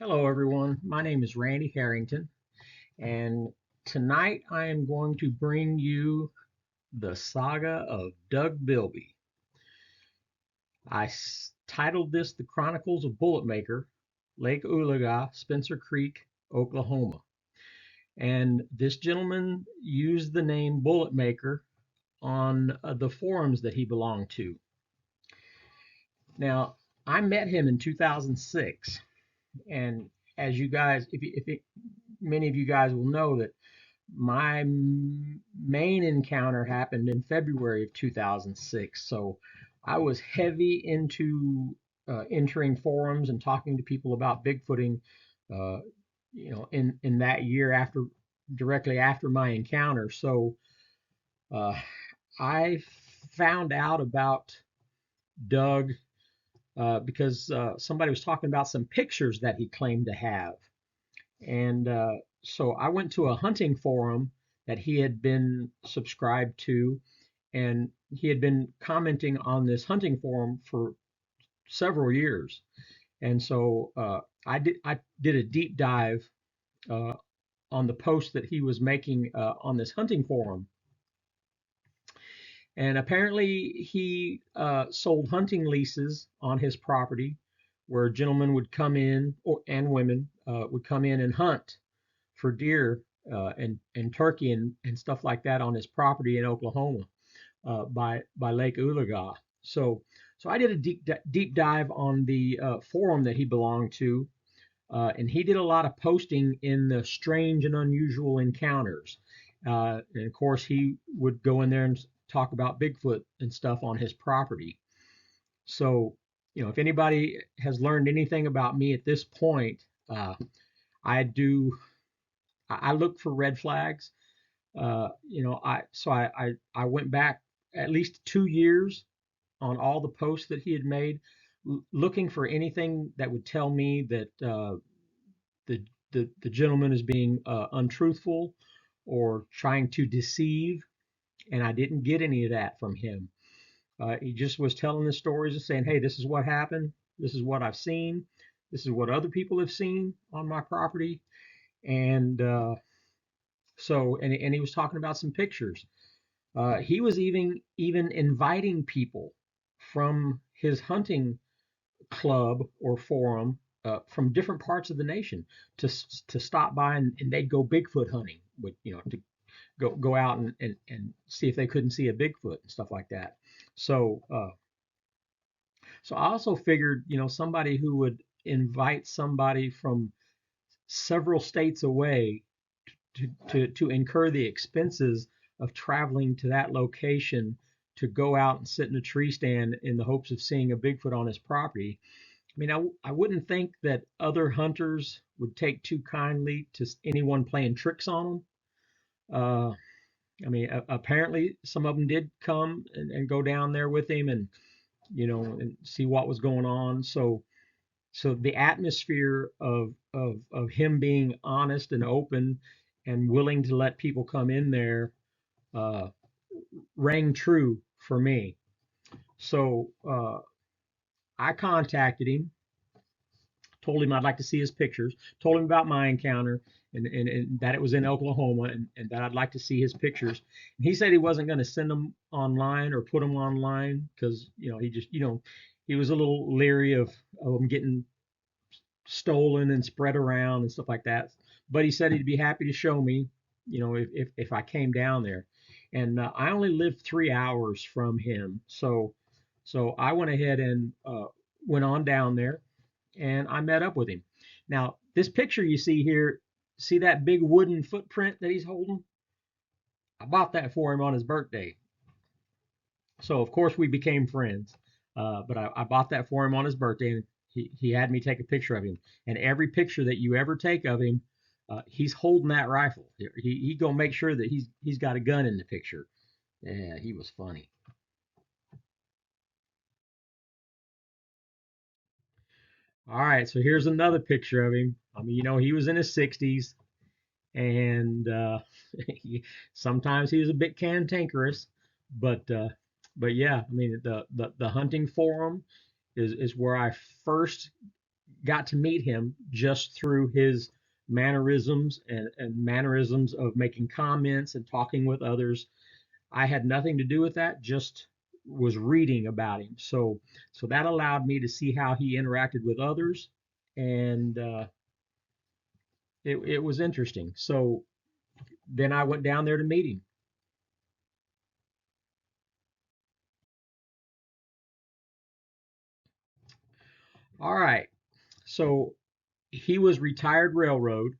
Hello, everyone. My name is Randy Harrington, and tonight I am going to bring you the saga of Doug Bilby. I titled this The Chronicles of BulletMaker, Lake Oologah, Spencer Creek, Oklahoma. And this gentleman used the name BulletMaker on the forums that he belonged to. Now, I met him in 2006, and as you guys, many of you guys will know that my main encounter happened in February of 2006. So I was heavy into entering forums and talking to people about Bigfooting, uh, in that year directly after my encounter. So uh, I found out about Doug because somebody was talking about some pictures that he claimed to have. And so I went to a hunting forum that he had been subscribed to, and he had been commenting on this hunting forum for several years. And so I did a deep dive uh, on the post that he was making on this hunting forum. And apparently he sold hunting leases on his property where gentlemen would come in, and women would come in and hunt for deer and turkey and stuff like that on his property in Oklahoma by Lake Oologah. So I did a deep dive on the forum that he belonged to, and he did a lot of posting in the strange and unusual encounters. And of course, he would go in there and talk about Bigfoot and stuff on his property. So, if anybody has learned anything about me at this point, I do I look for red flags. I went back at least 2 years on all the posts that he had made, looking for anything that would tell me that the the gentleman is being untruthful or trying to deceive, and I didn't get any of that from him. He just was telling the stories and saying, "Hey, this is what happened. This is what I've seen. This is what other people have seen on my property." And and he was talking about some pictures. He was even inviting people from his hunting club or forum from different parts of the nation to stop by, and they'd go Bigfoot hunting, with to go out and see if they couldn't see a Bigfoot and stuff like that. So so I also figured, somebody who would invite somebody from several states away to incur the expenses of traveling to that location to go out and sit in a tree stand in the hopes of seeing a Bigfoot on his property. I mean, I wouldn't think that other hunters would take too kindly to anyone playing tricks on them. I mean, apparently some of them did come and go down there with him and, and see what was going on. So the atmosphere of him being honest and open and willing to let people come in there uh, rang true for me. So I contacted him, told him I'd like to see his pictures, told him about my encounter and that it was in Oklahoma, and that I'd like to see his pictures. And he said he wasn't going to send them online or put them online because, he was a little leery of them getting stolen and spread around and stuff like that. But he said he'd be happy to show me, if I came down there. And I only lived 3 hours from him, so I went ahead and went on down there, and I met up with him. Now, this picture you see here, see that big wooden footprint that he's holding? I bought that for him on his birthday. So of course we became friends. But I bought that for him on his birthday, and he had me take a picture of him. And every picture that you ever take of him, he's holding that rifle. He gonna make sure that he's got a gun in the picture. Yeah, he was funny. All right, so here's another picture of him. I mean, he was in his 60s, and sometimes he was a bit cantankerous, but yeah, I mean, the hunting forum is where I first got to meet him just through his mannerisms and mannerisms of making comments and talking with others. I had nothing to do with that, just was reading about him. So that allowed me to see how he interacted with others, and it was interesting. So then I went down there to meet him. All right. So he was retired railroad,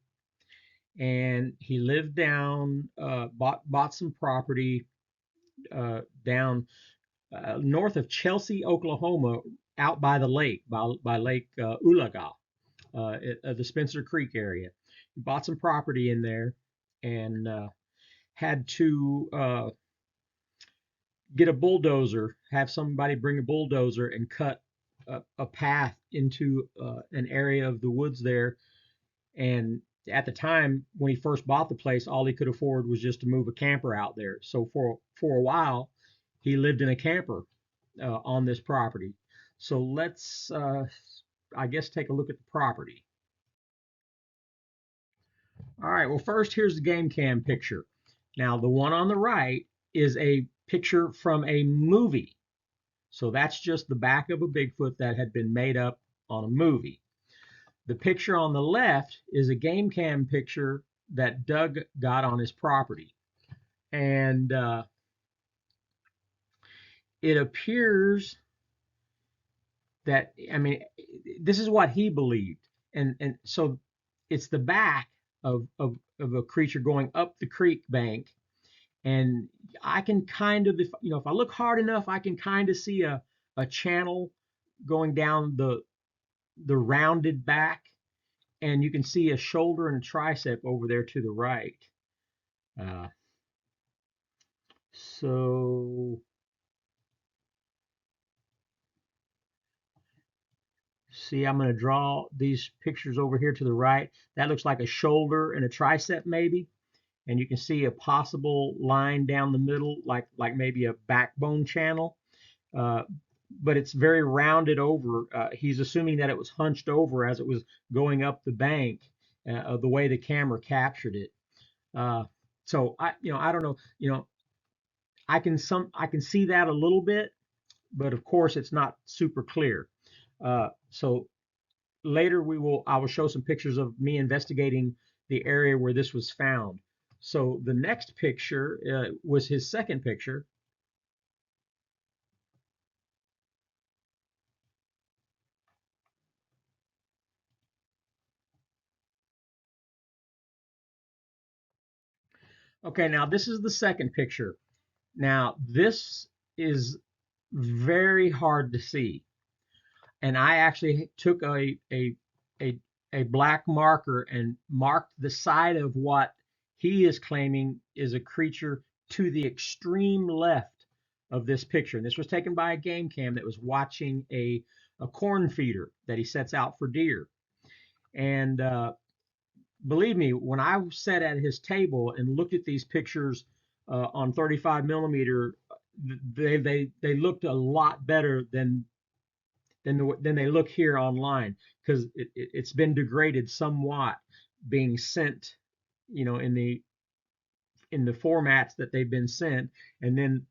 and he lived down, bought some property down north of Chelsea, Oklahoma, out by the lake, by Lake Oologah, the Spencer Creek area. He bought some property in there, and had to get a bulldozer, have somebody bring a bulldozer and cut a path into an area of the woods there. And at the time when he first bought the place, all he could afford was just to move a camper out there. So for a while, he lived in a camper on this property. So let's, I guess, take a look at the property. All right. Well, first, here's the game cam picture. Now, the one on the right is a picture from a movie. So that's just the back of a Bigfoot that had been made up on a movie. The picture on the left is a game cam picture that Doug got on his property. And it appears that, I mean, this is what he believed. And so it's the back of a creature going up the creek bank. And I can kind of, if I look hard enough, I can kind of see a channel going down the rounded back, and you can see a shoulder and a tricep over there to the right. Uh, so see, I'm going to draw these pictures over here to the right. That looks like a shoulder and a tricep maybe. And you can see a possible line down the middle, like maybe a backbone channel. But it's very rounded over. He's assuming that it was hunched over as it was going up the bank, the way the camera captured it. So I don't know, I can see that a little bit, but of course it's not super clear. So later I will show some pictures of me investigating the area where this was found. So the next picture was his second picture. Okay, now this is the second picture. Now this is very hard to see, and I actually took a a black marker and marked the side of what he is claiming is a creature to the extreme left of this picture. And this was taken by a game cam that was watching a corn feeder that he sets out for deer. And believe me, when I sat at his table and looked at these pictures on 35 millimeter, they looked a lot better than they look here online, because it's been degraded somewhat, being sent, in the formats that they've been sent, and then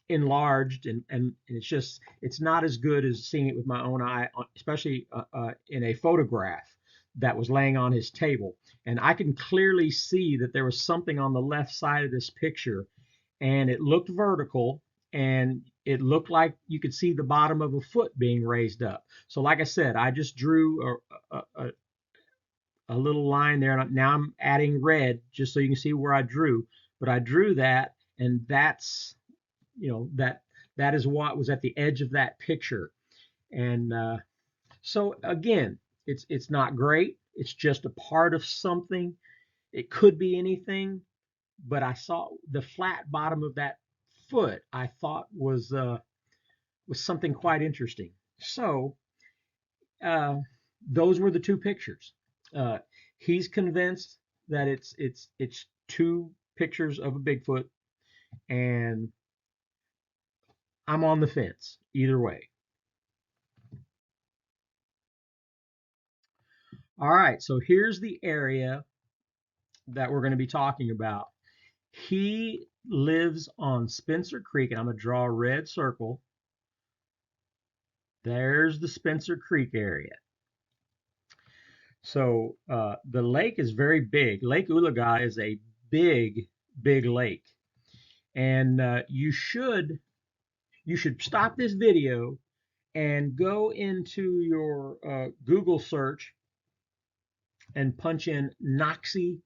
enlarged, and it's not as good as seeing it with my own eye, especially in a photograph that was laying on his table. And I can clearly see that there was something on the left side of this picture, and it looked vertical, and it looked like you could see the bottom of a foot being raised up. So like I said, I just drew a little line there, and now I'm adding red just so you can see where I drew. But I drew that, and that's, that is what was at the edge of that picture. And so again, it's not great. It's just a part of something. It could be anything, but I saw the flat bottom of that foot. I thought was something quite interesting. So uh, those were the two pictures. Uh, he's convinced that it's two pictures of a Bigfoot, and I'm on the fence either way. All right, so here's the area that we're going to be talking about. He lives on Spencer Creek, and I'm going to draw a red circle. There's the Spencer Creek area. So the lake is very big. Lake Oologah is a big, big lake, and you should stop this video and go into your Google search and punch in Noxie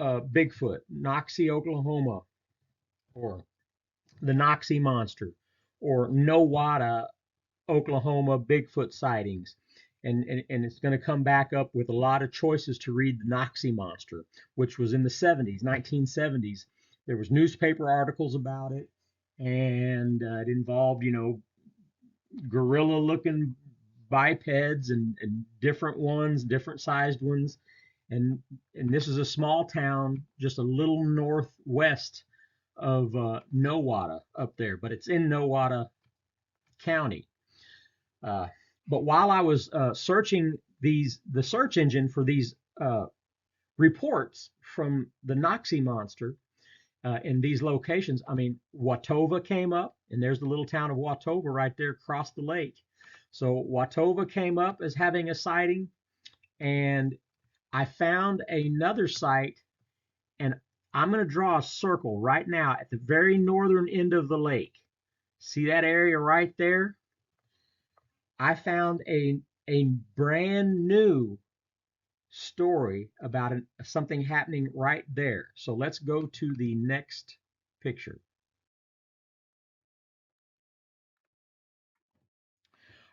Bigfoot, Noxie, Oklahoma, or the Noxie Monster, or Nowata, Oklahoma Bigfoot sightings. And it's going to come back up with a lot of choices to read the Noxie Monster, which was in the 70s, 1970s. There was newspaper articles about it, and it involved, gorilla-looking bipeds and different ones, different sized ones. And this is a small town just a little northwest of Nowata up there, but it's in Nowata County. But while I was searching the search engine for these reports from the Noxie Monster in these locations, I mean, Watova came up, and there's the little town of Watova right there across the lake. So Watova came up as having a sighting, and I found another site, and I'm going to draw a circle right now at the very northern end of the lake. See that area right there? I found a brand new story about something happening right there. So let's go to the next picture.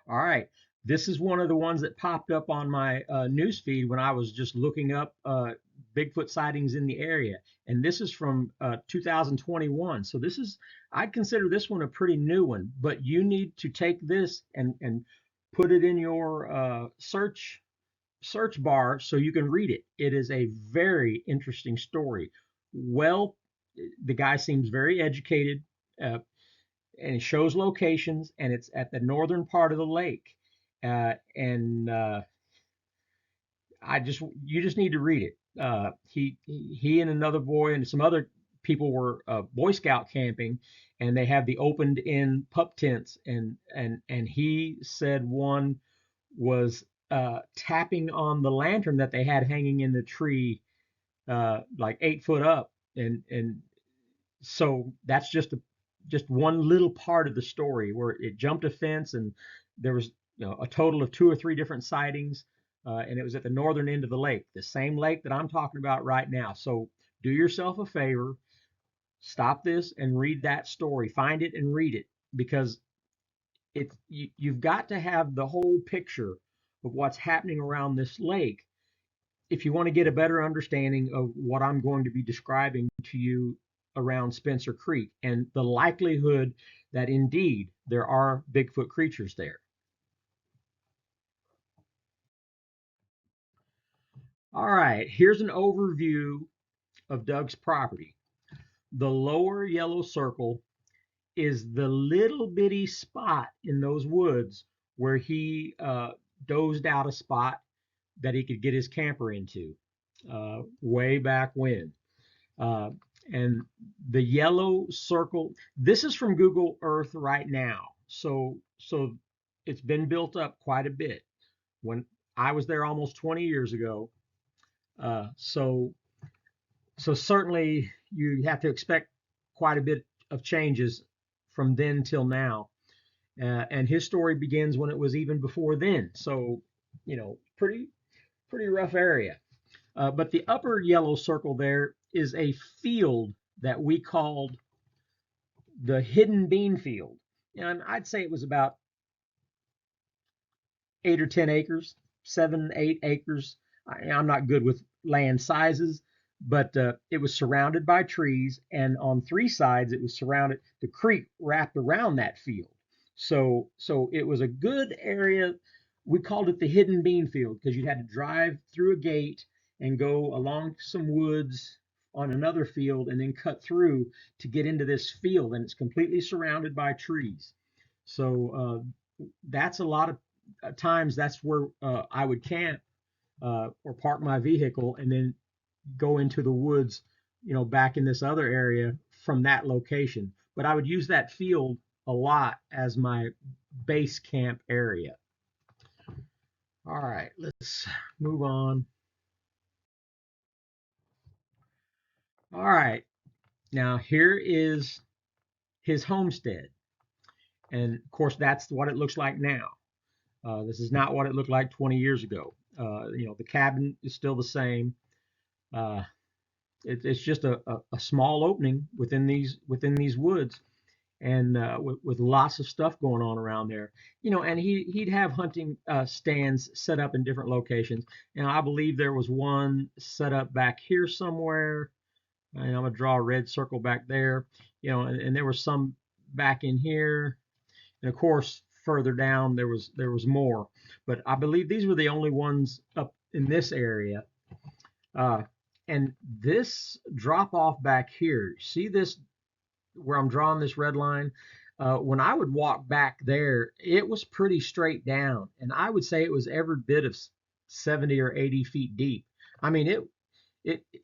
All right, this is one of the ones that popped up on my news feed when I was just looking up Bigfoot sightings in the area, and this is from 2021. So I'd consider this one a pretty new one, but you need to take this and put it in your search bar so you can read it. It is a very interesting story. Well, the guy seems very educated. And it shows locations, and it's at the northern part of the lake. And you just need to read it. He and another boy and some other people were Boy Scout camping, and they have the opened in pup tents, and he said one was tapping on the lantern that they had hanging in the tree, like 8 foot up, and so that's just one little part of the story where it jumped a fence, and there was a total of 2 or 3 different sightings, and it was at the northern end of the lake, the same lake that I'm talking about right now. So do yourself a favor, stop this and read that story, find it and read it, because you've got to have the whole picture of what's happening around this lake if you want to get a better understanding of what I'm going to be describing to you around Spencer Creek and the likelihood that indeed there are Bigfoot creatures there. All right, here's an overview of Doug's property. The lower yellow circle is the little bitty spot in those woods where he dozed out a spot that he could get his camper into way back when. And the yellow circle, this is from Google Earth right now. So it's been built up quite a bit. When I was there almost 20 years ago, so certainly you have to expect quite a bit of changes from then till now. And his story begins when it was even before then. So, pretty rough area. But the upper yellow circle there is a field that we called the Hidden Bean Field. And I'd say it was about 8 or 10 acres, 7, 8 acres. I'm not good with land sizes, but it was surrounded by trees, and on 3 sides it was surrounded. The creek wrapped around that field, so it was a good area. We called it the Hidden Bean Field because you had to drive through a gate and go along some woods on another field and then cut through to get into this field, and it's completely surrounded by trees. So that's a lot of times that's where I would camp or park my vehicle and then go into the woods, back in this other area from that location. But I would use that field a lot as my base camp area. All right, let's move on. All right, now here is his homestead. And of course, that's what it looks like now. This is not what it looked like 20 years ago. The cabin is still the same. It's just a small opening within these woods, and with lots of stuff going on around there. And he'd have hunting stands set up in different locations. And I believe there was one set up back here somewhere. And I'm gonna draw a red circle back there. And there was some back in here. And of course, further down there was more, but I believe these were the only ones up in this area. And this drop off back here, see this where I'm drawing this red line? When I would walk back there, it was pretty straight down, and I would say it was every bit of 70 or 80 feet deep. I mean,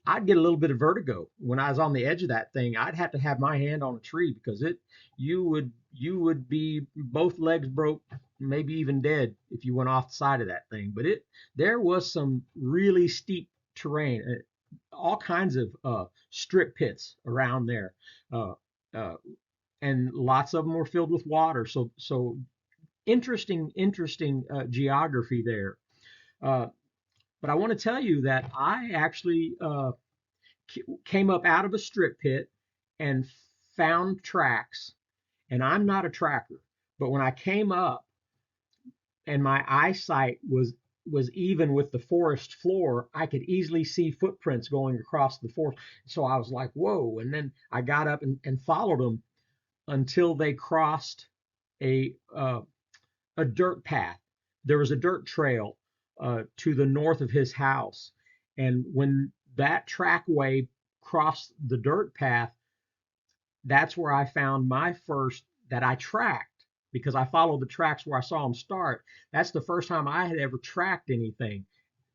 I'd get a little bit of vertigo when I was on the edge of that thing. I'd have to have my hand on a tree because you would be both legs broke, maybe even dead if you went off the side of that thing. But there was some really steep terrain, all kinds of strip pits around there, and lots of them were filled with water. So interesting geography there. But I want to tell you that I actually came up out of a strip pit and found tracks. And I'm not a tracker, but when I came up and my eyesight was even with the forest floor, I could easily see footprints going across the forest. So I was like, whoa. And then I got up and followed them until they crossed a dirt path. There was a dirt trail to the north of his house. And when that trackway crossed the dirt path, that's where I found my first that I tracked, because I followed the tracks where I saw them start. That's the first time I had ever tracked anything.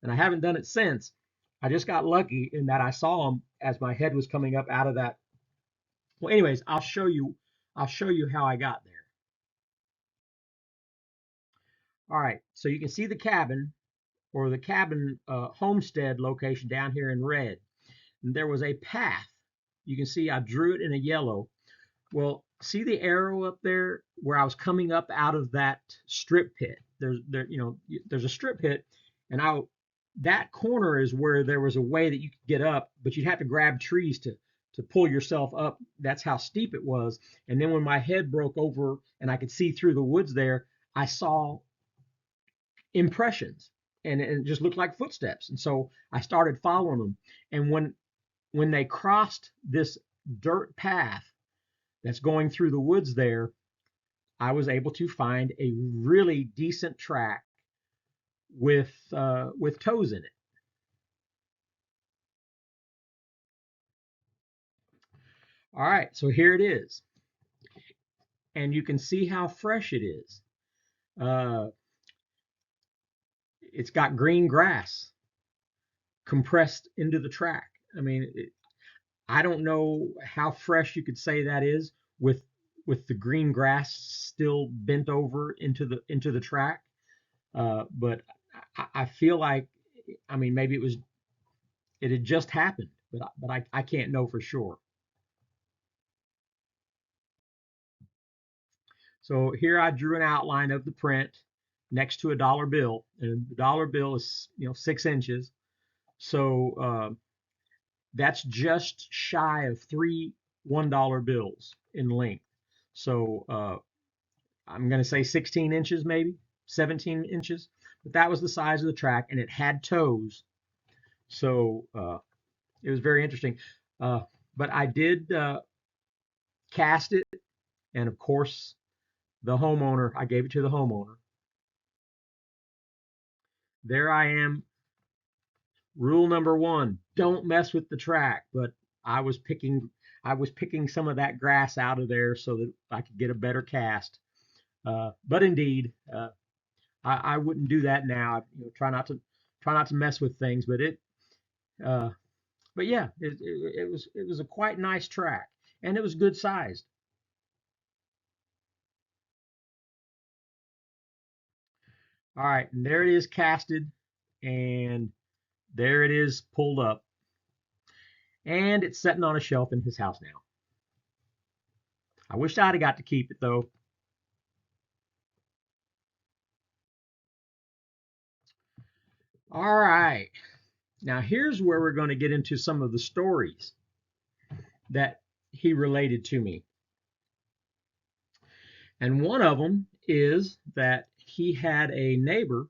And I haven't done it since. I just got lucky in that I saw them as my head was coming up out of that. Well, anyways, I'll show you how I got there. All right, so you can see the cabin, or the cabin homestead location down here in red. And there was a path. You can see I drew it in a yellow. Well, see the arrow up there where I was coming up out of that strip pit? There's a strip pit, and that corner is where there was a way that you could get up, but you'd have to grab trees to pull yourself up. That's how steep it was. And then when my head broke over and I could see through the woods there, I saw impressions, and it just looked like footsteps. And so I started following them. And when they crossed this dirt path that's going through the woods there, I was able to find a really decent track with toes in it. All right, so here it is, and you can see how fresh it is. It's got green grass compressed into the track. I mean, I don't know how fresh you could say that is with the green grass still bent over into the track. But I feel like, I mean, maybe it had just happened, but I can't know for sure. So here I drew an outline of the print next to a dollar bill, and the dollar bill is 6 inches. So that's just shy of 3 $1 bills in length. So I'm going to say 16 inches, maybe 17 inches. But that was the size of the track, and it had toes. So it was very interesting. But I did cast it, and of course, I gave it to the homeowner. There I am. Rule number 1, don't mess with the track. But I was picking some of that grass out of there so that I could get a better cast. But indeed, I wouldn't do that now. Try try not to mess with things, but uh, but yeah, it was a quite nice track, and it was good sized. All right, and there it is casted, and there it is pulled up, and it's sitting on a shelf in his house now. I wish I'd have got to keep it though. All right, now here's where we're going to get into some of the stories that he related to me. And one of them is that he had a neighbor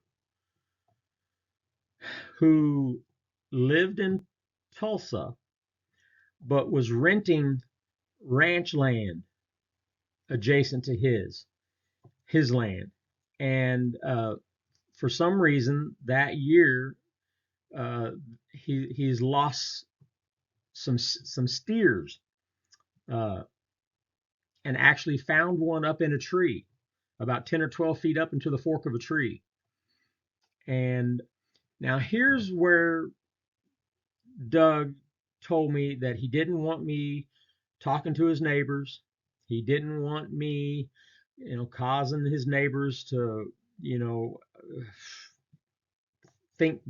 who lived in Tulsa but was renting ranch land adjacent to his land. And for some reason that year, uh, he's lost some steers, uh, and actually found one up in a tree, about 10 or 12 feet up into the fork of a tree. And now here's where Doug told me that he didn't want me talking to his neighbors. He didn't want me, causing his neighbors to, think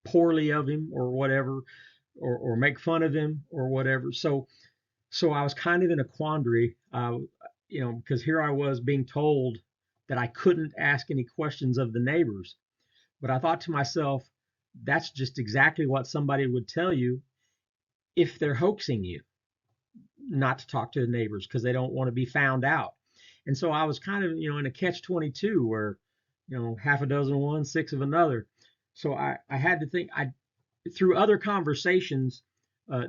poorly of him or whatever, or make fun of him or whatever. So I was kind of in a quandary, because here I was being told that I couldn't ask any questions of the neighbors. But I thought to myself, that's just exactly what somebody would tell you if they're hoaxing you, not to talk to the neighbors because they don't want to be found out. And so I was kind of, in a catch 22 where, half a dozen of one, six of another. So I had to think. Through other conversations,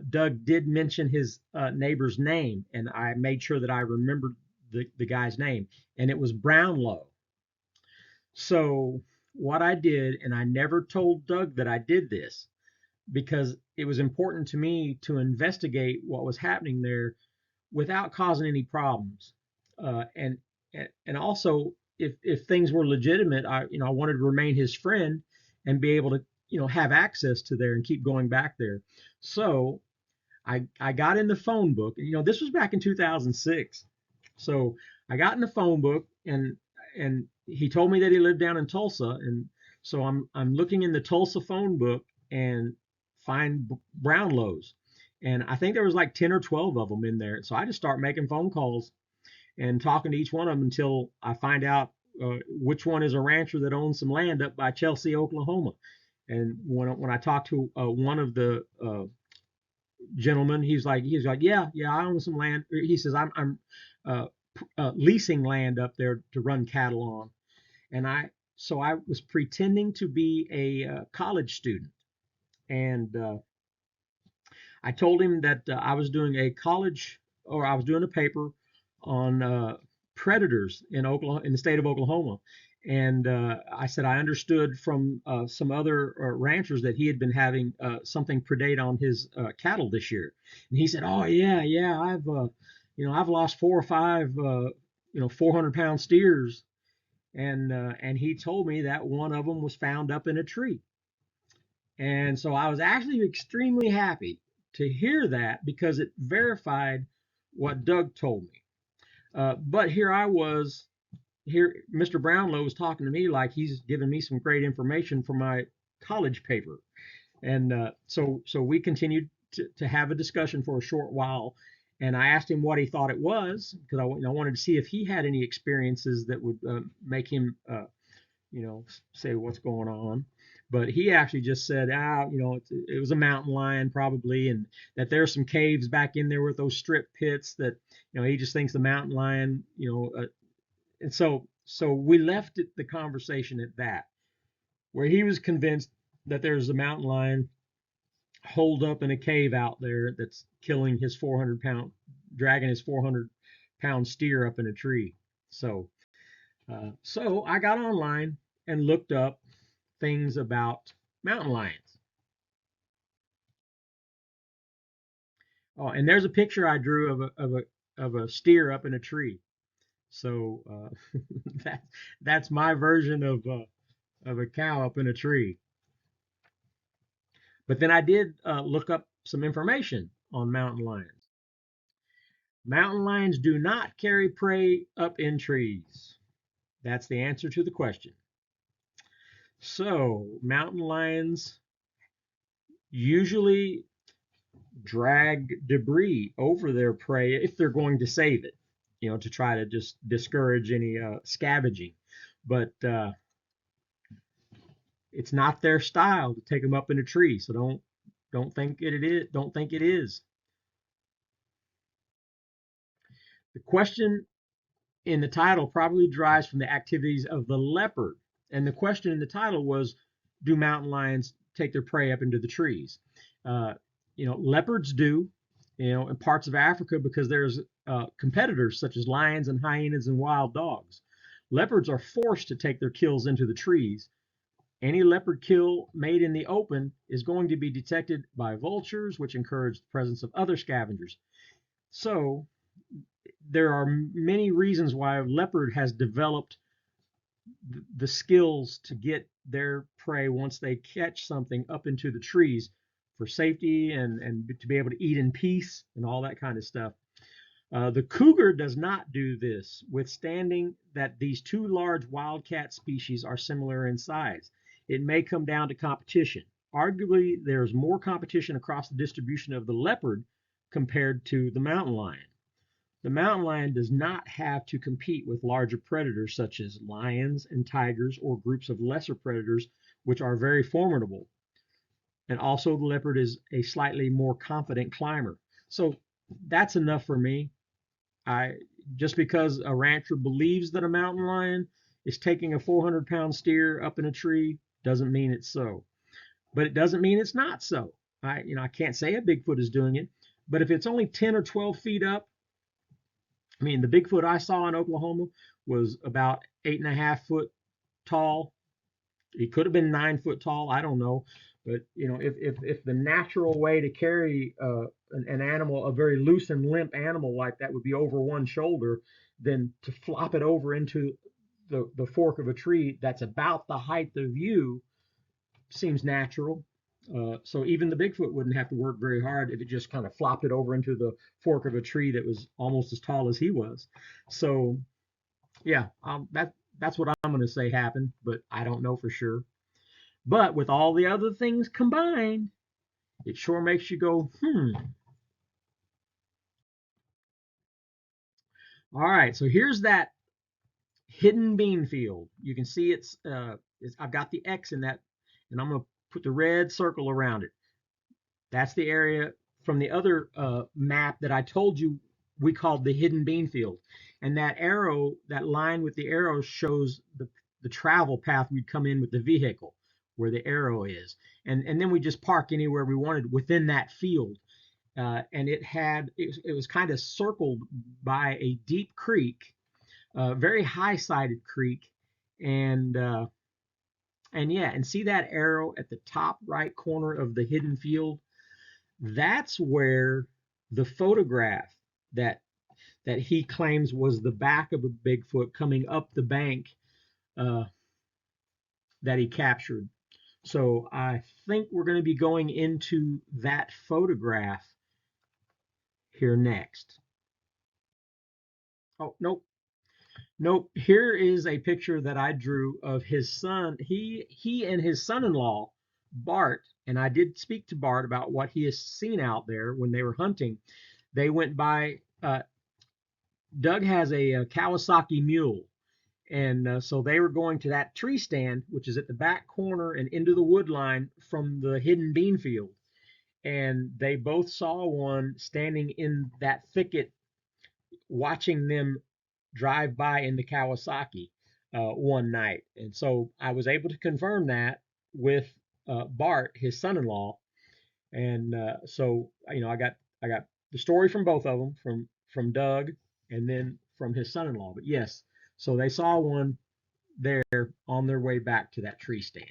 Doug did mention his neighbor's name, and I made sure that I remembered the guy's name, and it was Brownlow. So what I did, and I never told Doug that I did this because it was important to me to investigate what was happening there without causing any problems. And also, if things were legitimate, I wanted to remain his friend and be able to have access to there and keep going back there. So I got in the phone book, and this was back in 2006. So I got in the phone book, and he told me that he lived down in Tulsa, and so I'm looking in the Tulsa phone book and find Brownlows, and I think there was like 10 or 12 of them in there. So I just start making phone calls and talking to each one of them until I find out which one is a rancher that owns some land up by Chelsea, Oklahoma. And when I talked to one of the gentlemen, he's like, yeah, I own some land. He says I'm uh, leasing land up there to run cattle on. And so I was pretending to be a college student, and I told him that I was doing a paper on predators in Oklahoma, in the state of Oklahoma. And I said I understood from some other ranchers that he had been having something predate on his cattle this year. And he said, "Oh yeah, I've lost 4 or 5 400-pound steers." And he told me that one of them was found up in a tree. And so I was actually extremely happy to hear that because it verified what Doug told me. But here I was, here Mr. Brownlow was talking to me like he's giving me some great information for my college paper. And so we continued to have a discussion for a short while. And I asked him what he thought it was because I wanted to see if he had any experiences that would make him, say what's going on. But he actually just said, it was a mountain lion probably, and that there's some caves back in there with those strip pits that, he just thinks the mountain lion, and so we left the conversation at that, where he was convinced that there's a mountain lion holed up in a cave out there that's killing his 400-pound, dragging his 400-pound steer up in a tree. So I got online and looked up things about mountain lions. Oh, and there's a picture I drew of a steer up in a tree. So that that's my version of a cow up in a tree. But then I did look up some information on mountain lions. Mountain lions do not carry prey up in trees. That's the answer to the question. So, mountain lions usually drag debris over their prey if they're going to save it, to try to just discourage any scavenging. But it's not their style to take them up in a tree, so don't think it is. Don't think it is. The question in the title probably derives from the activities of the leopard, and the question in the title was, do mountain lions take their prey up into the trees? Leopards do, in parts of Africa, because there's competitors such as lions and hyenas and wild dogs. Leopards are forced to take their kills into the trees. Any leopard kill made in the open is going to be detected by vultures, which encourage the presence of other scavengers. So there are many reasons why a leopard has developed the skills to get their prey once they catch something up into the trees for safety and to be able to eat in peace and all that kind of stuff. The cougar does not do this, withstanding that these two large wildcat species are similar in size. It may come down to competition. Arguably, there's more competition across the distribution of the leopard compared to the mountain lion. The mountain lion does not have to compete with larger predators such as lions and tigers or groups of lesser predators, which are very formidable. And also, the leopard is a slightly more confident climber. So that's enough for me. Just because a rancher believes that a mountain lion is taking a 400-pound steer up in a tree doesn't mean it's so. But it doesn't mean it's not so. I can't say a Bigfoot is doing it, but if it's only 10 or 12 feet up, the Bigfoot I saw in Oklahoma was about 8.5 foot tall. He could have been 9 foot tall. I don't know. But, if the natural way to carry an animal, a very loose and limp animal like that, would be over one shoulder, then to flop it over into the fork of a tree that's about the height of you seems natural. So even the Bigfoot wouldn't have to work very hard if it just kind of flopped it over into the fork of a tree that was almost as tall as he was. So, yeah, that's what I'm going to say happened, but I don't know for sure. But with all the other things combined, it sure makes you go, All right, so here's that hidden bean field. You can see I've got the X in that, and I'm going to put the red circle around it. That's the area from the other map that I told you we called the hidden bean field. And that arrow, that line with the arrow, shows the travel path we'd come in with the vehicle, where the arrow is. And then we just park anywhere we wanted within that field. And it was kind of circled by a deep creek, very high-sided creek. And see that arrow at the top right corner of the hidden field? That's where the photograph that he claims was the back of a Bigfoot coming up the bank that he captured. So I think we're going to be going into that photograph here next. Oh, nope. Here is a picture that I drew of his son. He and his son-in-law, Bart, and I did speak to Bart about what he has seen out there when they were hunting. They went by, Doug has a Kawasaki mule, and so they were going to that tree stand, which is at the back corner and into the wood line from the hidden bean field. And they both saw one standing in that thicket, watching them drive by in the Kawasaki one night. And so I was able to confirm that with Bart, his son-in-law. And so I got the story from both of them, from Doug and then from his son-in-law. But yes, so they saw one there on their way back to that tree stand.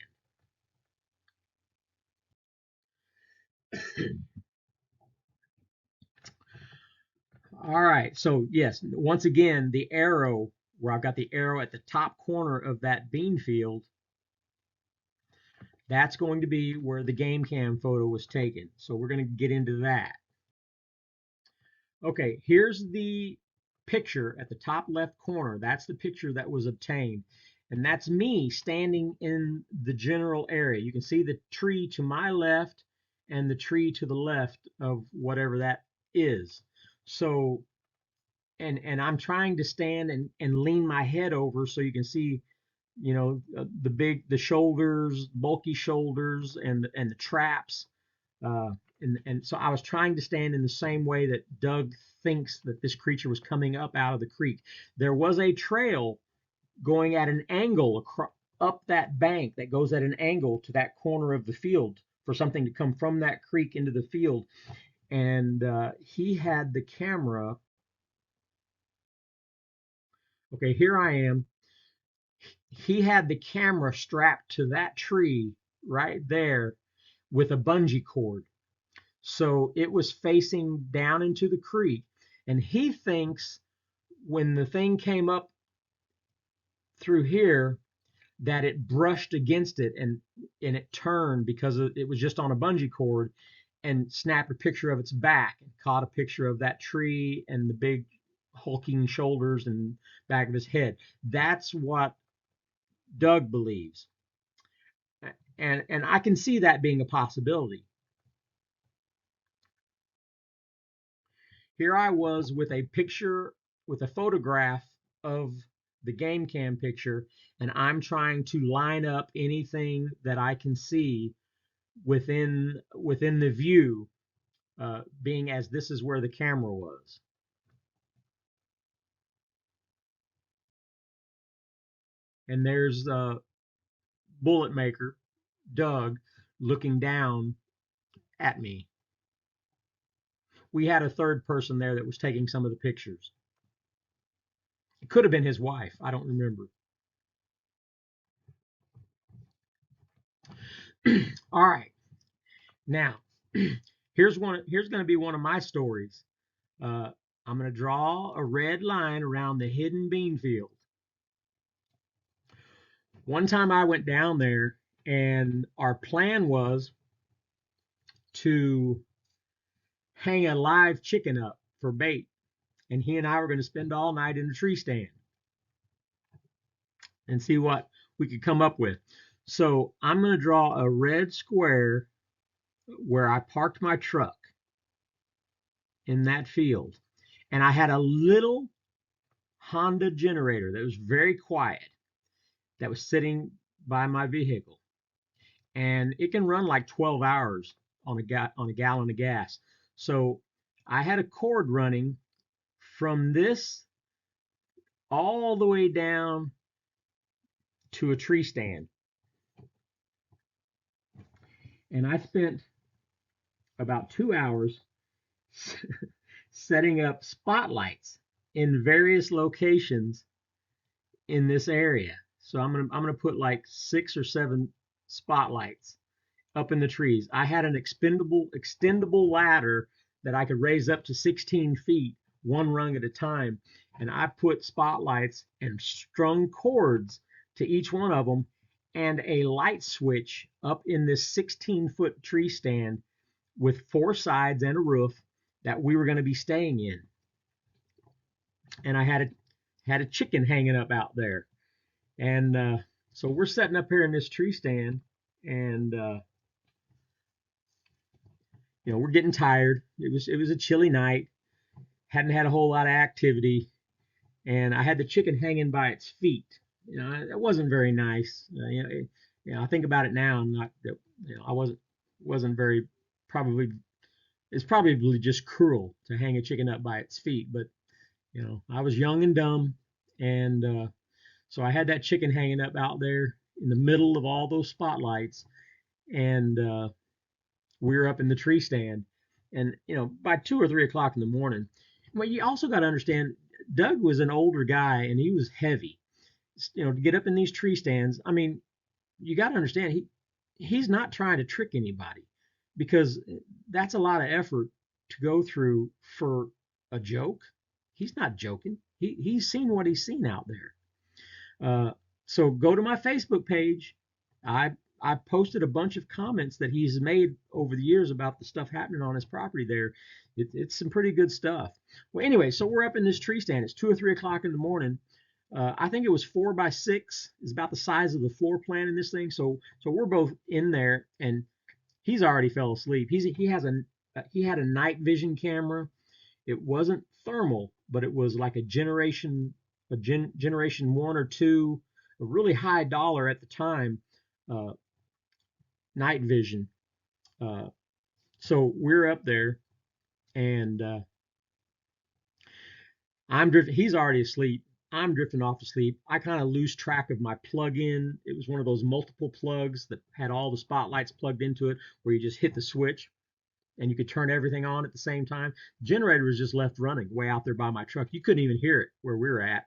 All right, so yes, once again, the arrow, where I've got the arrow at the top corner of that bean field, That's going to be where the game cam photo was taken. So we're going to get into that. Okay, here's the picture at the top left corner. That's the picture that was obtained. And that's me standing in the general area. You can see the tree to my left and the tree to the left of whatever that is. So, and I'm trying to stand and lean my head over so you can see, the shoulders, bulky shoulders, and the traps. Uh, and so I was trying to stand in the same way that Doug thinks that this creature was coming up out of the creek. There was a trail going at an angle up that bank that goes at an angle to that corner of the field for something to come from that creek into the field. And he had the camera. Okay, here I am. He had the camera strapped to that tree right there with a bungee cord. So it was facing down into the creek. And he thinks when the thing came up through here that it brushed against it and it turned because it was just on a bungee cord, and snapped a picture of its back and caught a picture of that tree and the big hulking shoulders and back of his head. That's what Doug believes. And I can see that being a possibility. Here I was with a picture, with a photograph of the game cam picture, and I'm trying to line up anything that I can see within the view, being as this is where the camera was. And there's BulletMaker, Doug, looking down at me. We had a third person there that was taking some of the pictures. It could have been his wife. I don't remember. All right. Now, here's going to be one of my stories. I'm going to draw a red line around the hidden bean field. One time I went down there, and our plan was to hang a live chicken up for bait, and he and I were going to spend all night in a tree stand and see what we could come up with. So I'm going to draw a red square where I parked my truck in that field, and I had a little Honda generator that was very quiet that was sitting by my vehicle, and it can run like 12 hours on a gallon of gas. So I had a cord running from this all the way down to a tree stand, and I spent about 2 hours setting up spotlights in various locations in this area. So I'm gonna put like 6 or 7 spotlights up in the trees. I had an extendable ladder that I could raise up to 16 feet, one rung at a time, and I put spotlights and strung cords to each one of them, and a light switch up in this 16-foot tree stand with 4 sides and a roof that we were going to be staying in. And I had a chicken hanging up out there. And so we're sitting up here in this tree stand, and we're getting tired. It was a chilly night. Hadn't had a whole lot of activity, and I had the chicken hanging by its feet. It wasn't very nice. I think about it now, and not that I wasn't very, probably, it's probably just cruel to hang a chicken up by its feet. But I was young and dumb, and so I had that chicken hanging up out there in the middle of all those spotlights, and we were up in the tree stand, and by 2 or 3 o'clock in the morning. Well, you also got to understand, Doug was an older guy, and he was heavy. To get up in these tree stands, I mean, you got to understand, he's not trying to trick anybody, because that's a lot of effort to go through for a joke. He's not joking. He's seen what he's seen out there. So go to my Facebook page. I I posted a bunch of comments that he's made over the years about the stuff happening on his property there. It's some pretty good stuff. Well, anyway, so we're up in this tree stand. It's 2 or 3 o'clock in the morning. I think it was 4 by 6. It's about the size of the floor plan in this thing. So we're both in there, and he's already fell asleep. He had a night vision camera. It wasn't thermal, but it was like a generation 1 or 2, a really high dollar at the time, night vision. So we're up there, and I'm drifting. He's already asleep. I'm drifting off to sleep. I kind of lose track of my plug-in. It was one of those multiple plugs that had all the spotlights plugged into it, where you just hit the switch and you could turn everything on at the same time. The generator was just left running way out there by my truck. You couldn't even hear it where we were at.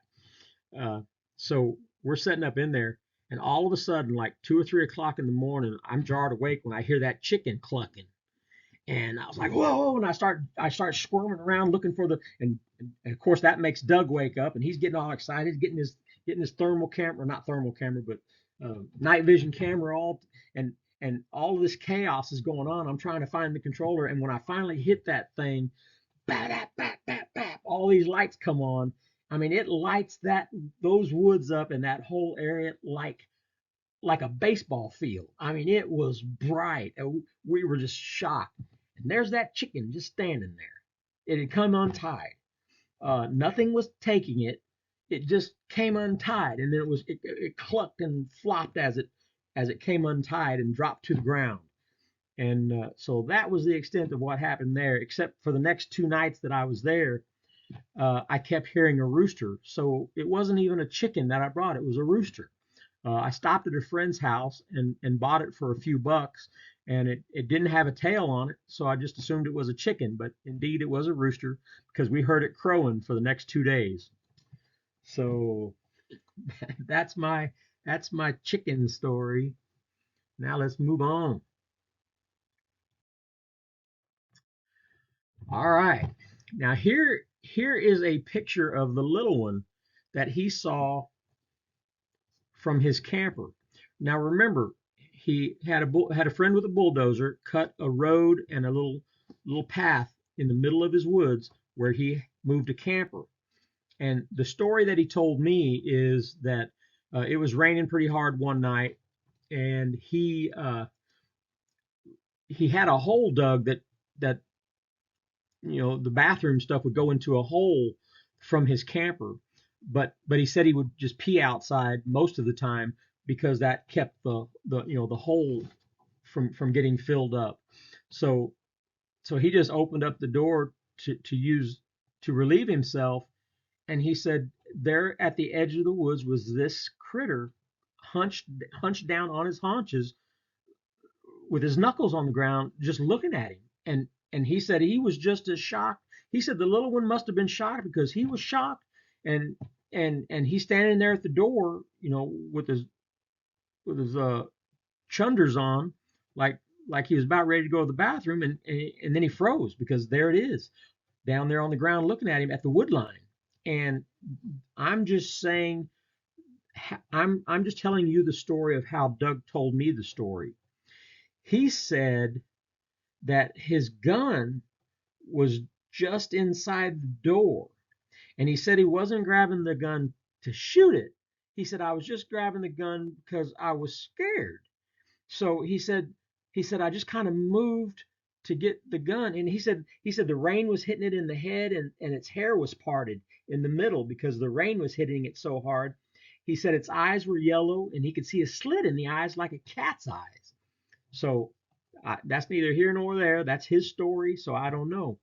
So we're setting up in there, and all of a sudden, like 2 or 3 o'clock in the morning, I'm jarred awake when I hear that chicken clucking. And I was like, whoa, and I start squirming around looking for and of course that makes Doug wake up, and he's getting all excited, getting his thermal camera, not thermal camera, but night vision camera all, and all of this chaos is going on. I'm trying to find the controller, and when I finally hit that thing, bap, bap, bap, bap, bap, all these lights come on. I mean, it lights those woods up and that whole area like a baseball field. I mean, it was bright. We were just shocked. And there's that chicken just standing there. It had come untied. Nothing was taking it. It just came untied, and then it clucked and flopped as it came untied and dropped to the ground. And so that was the extent of what happened there. Except for the next 2 nights that I was there, I kept hearing a rooster. So it wasn't even a chicken that I brought. It was a rooster. I stopped at a friend's house and bought it for a few bucks, and it didn't have a tail on it, so I just assumed it was a chicken, but indeed it was a rooster because we heard it crowing for the next 2 days. So that's my chicken story. Now let's move on. All right. Now here is a picture of the little one that he saw from his camper. Now remember, he had a friend with a bulldozer cut a road and a little path in the middle of his woods where he moved a camper. And the story that he told me is that it was raining pretty hard one night, and he had a hole dug that the bathroom stuff would go into a hole from his camper, but he said he would just pee outside most of the time because that kept the hole from getting filled up. So he just opened up the door to relieve himself, and he said there at the edge of the woods was this critter hunched down on his haunches with his knuckles on the ground, just looking at him. And he said he was just as shocked. He said the little one must have been shocked because he was shocked, and he's standing there at the door, with his chunders on, like he was about ready to go to the bathroom, and then he froze because there it is, down there on the ground looking at him at the wood line. And I'm just saying, I'm just telling you the story of how Doug told me the story. He said that his gun was just inside the door, and he said he wasn't grabbing the gun to shoot it. He said, I was just grabbing the gun because I was scared. So he said I just kind of moved to get the gun, and he said the rain was hitting it in the head, and its hair was parted in the middle because the rain was hitting it so hard. He said its eyes were yellow, and he could see a slit in the eyes like a cat's eyes. So that's neither here nor there. That's his story, so I don't know.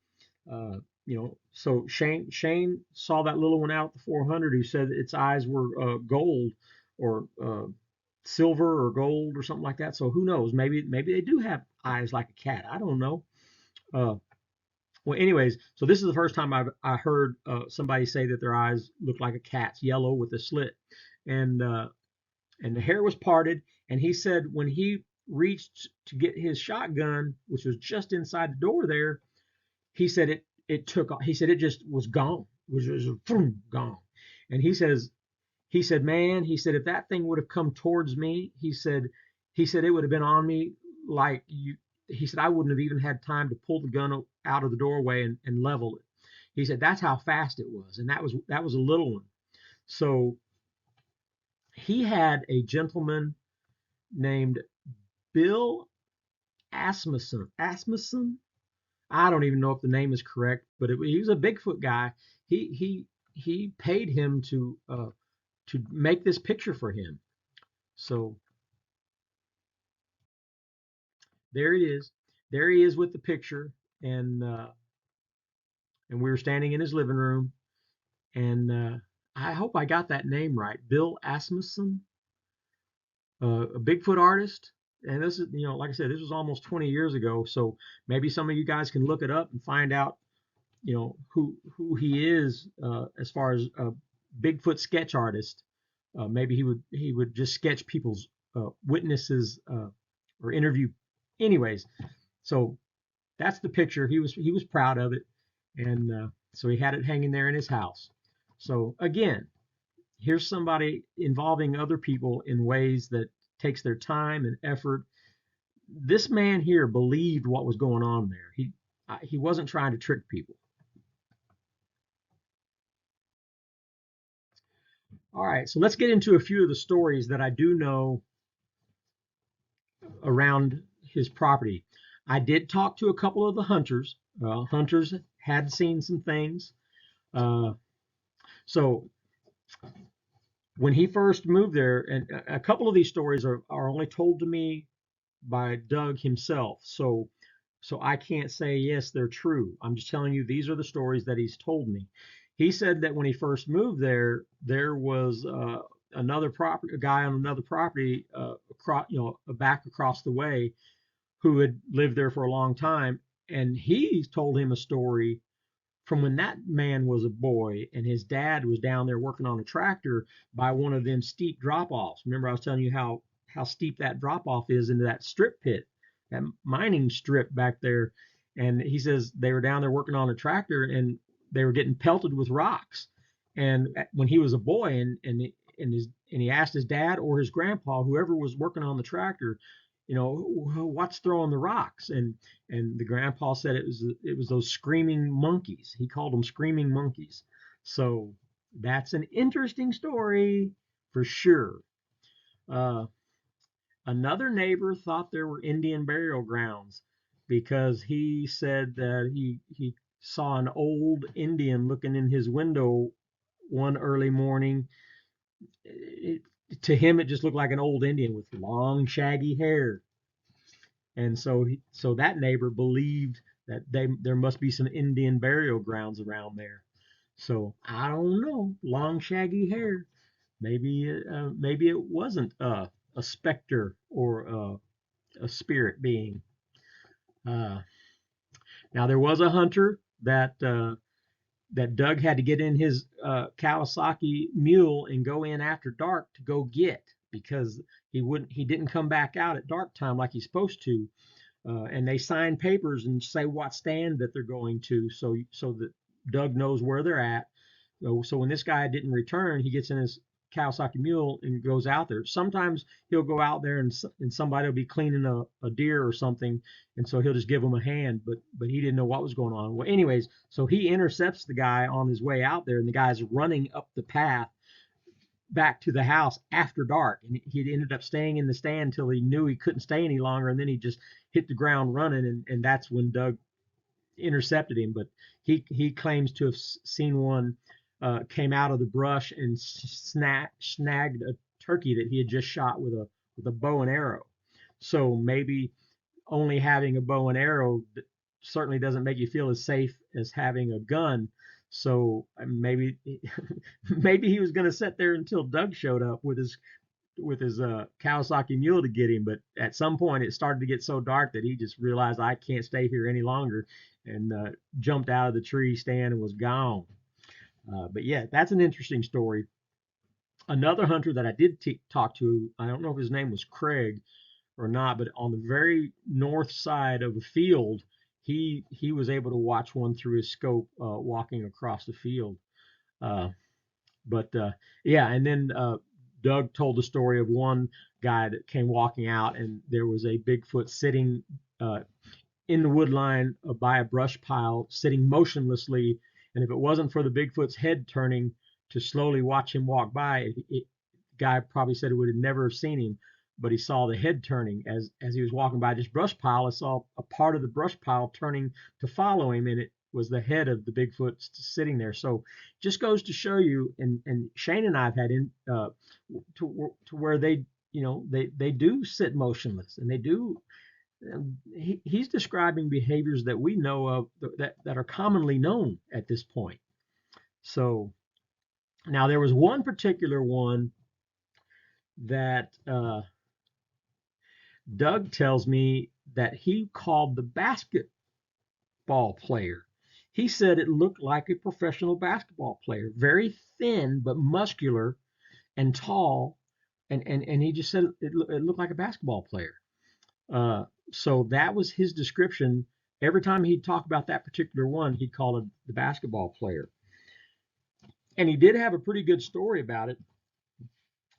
So Shane saw that little one out at the 400 who said its eyes were gold or silver or gold or something like that. So who knows? Maybe they do have eyes like a cat. I don't know. Well, anyways, so this is the first time I heard somebody say that their eyes look like a cat's, yellow with a slit, and the hair was parted. And he said when he reached to get his shotgun, which was just inside the door there, he said it took off. He said it just was gone. It was just gone. And he said, man, he said, if that thing would have come towards me, he said He said it would have been on me like you. He said I wouldn't have even had time to pull the gun out of the doorway and level it. He said that's how fast it was, and that was a little one. So he had a gentleman named Bill Asmussen. Asmussen. I don't even know if the name is correct, but he was a Bigfoot guy. He paid him to make this picture for him. So there it is. There he is with the picture, and we were standing in his living room, and I hope I got that name right. Bill Asmussen, a Bigfoot artist. And this is, like I said, this was almost 20 years ago. So maybe some of you guys can look it up and find out, who he is as far as a Bigfoot sketch artist. Maybe he would just sketch people's witnesses or interview. Anyways, so that's the picture. He was proud of it, and so he had it hanging there in his house. So again, here's somebody involving other people in ways that takes their time and effort. This man here believed what was going on there. He wasn't trying to trick people. All right, so let's get into a few of the stories that I do know around his property. I did talk to a couple of the hunters. Hunters had seen some things. So when he first moved there, and a couple of these stories are only told to me by Doug himself. So I can't say yes, they're true. I'm just telling you these are the stories that he's told me. He said that when he first moved there, there was a guy on another property, back across the way, who had lived there for a long time, and he told him a story from when that man was a boy and his dad was down there working on a tractor by one of them steep drop-offs. Remember I was telling you how steep that drop-off is into that strip pit, that mining strip back there. And he says they were down there working on a tractor and they were getting pelted with rocks. And when he was a boy, and he asked his dad or his grandpa, whoever was working on the tractor, what's throwing the rocks? And the grandpa said it was those screaming monkeys. He called them screaming monkeys. So that's an interesting story for sure. Another neighbor thought there were Indian burial grounds because he said that he saw an old Indian looking in his window one early morning. To him, it just looked like an old Indian with long, shaggy hair. And so that neighbor believed that there must be some Indian burial grounds around there. So I don't know, long, shaggy hair. Maybe it wasn't a specter or a spirit being. Now there was a hunter that Doug had to get in his Kawasaki mule and go in after dark to go get, because he didn't come back out at dark time like he's supposed to. And they sign papers and say what stand that they're going to, so that Doug knows where they're at. So when this guy didn't return, he gets in his Kawasaki mule and goes out there. Sometimes he'll go out there and somebody will be cleaning a deer or something, and so he'll just give him a hand, but he didn't know what was going on. Well, anyways, so he intercepts the guy on his way out there, and the guy's running up the path back to the house after dark, and he ended up staying in the stand until he knew he couldn't stay any longer, and then he just hit the ground running, and that's when Doug intercepted him. But he claims to have seen one came out of the brush and snagged a turkey that he had just shot with a bow and arrow. So maybe only having a bow and arrow certainly doesn't make you feel as safe as having a gun. So maybe maybe he was going to sit there until Doug showed up with his Kawasaki mule to get him. But at some point it started to get so dark that he just realized, I can't stay here any longer, and jumped out of the tree stand and was gone. But yeah, that's an interesting story. Another hunter that I did talk to, I don't know if his name was Craig or not, but on the very north side of the field, he was able to watch one through his scope walking across the field. But yeah, and then Doug told the story of one guy that came walking out, and there was a Bigfoot sitting in the wood line by a brush pile, sitting motionlessly. And if it wasn't for the Bigfoot's head turning to slowly watch him walk by, the guy probably said he would have never seen him. But he saw the head turning as he was walking by this brush pile. I saw a part of the brush pile turning to follow him, and it was the head of the Bigfoot sitting there. So just goes to show you, and Shane and I have had to where they, they do sit motionless, and they do. He's describing behaviors that we know of that are commonly known at this point. So now there was one particular one that Doug tells me that he called the basketball player. He said it looked like a professional basketball player, very thin but muscular and tall, and he just said it looked like a basketball player. So that was his description. Every time he'd talk about that particular one, he'd call it the basketball player. And he did have a pretty good story about it.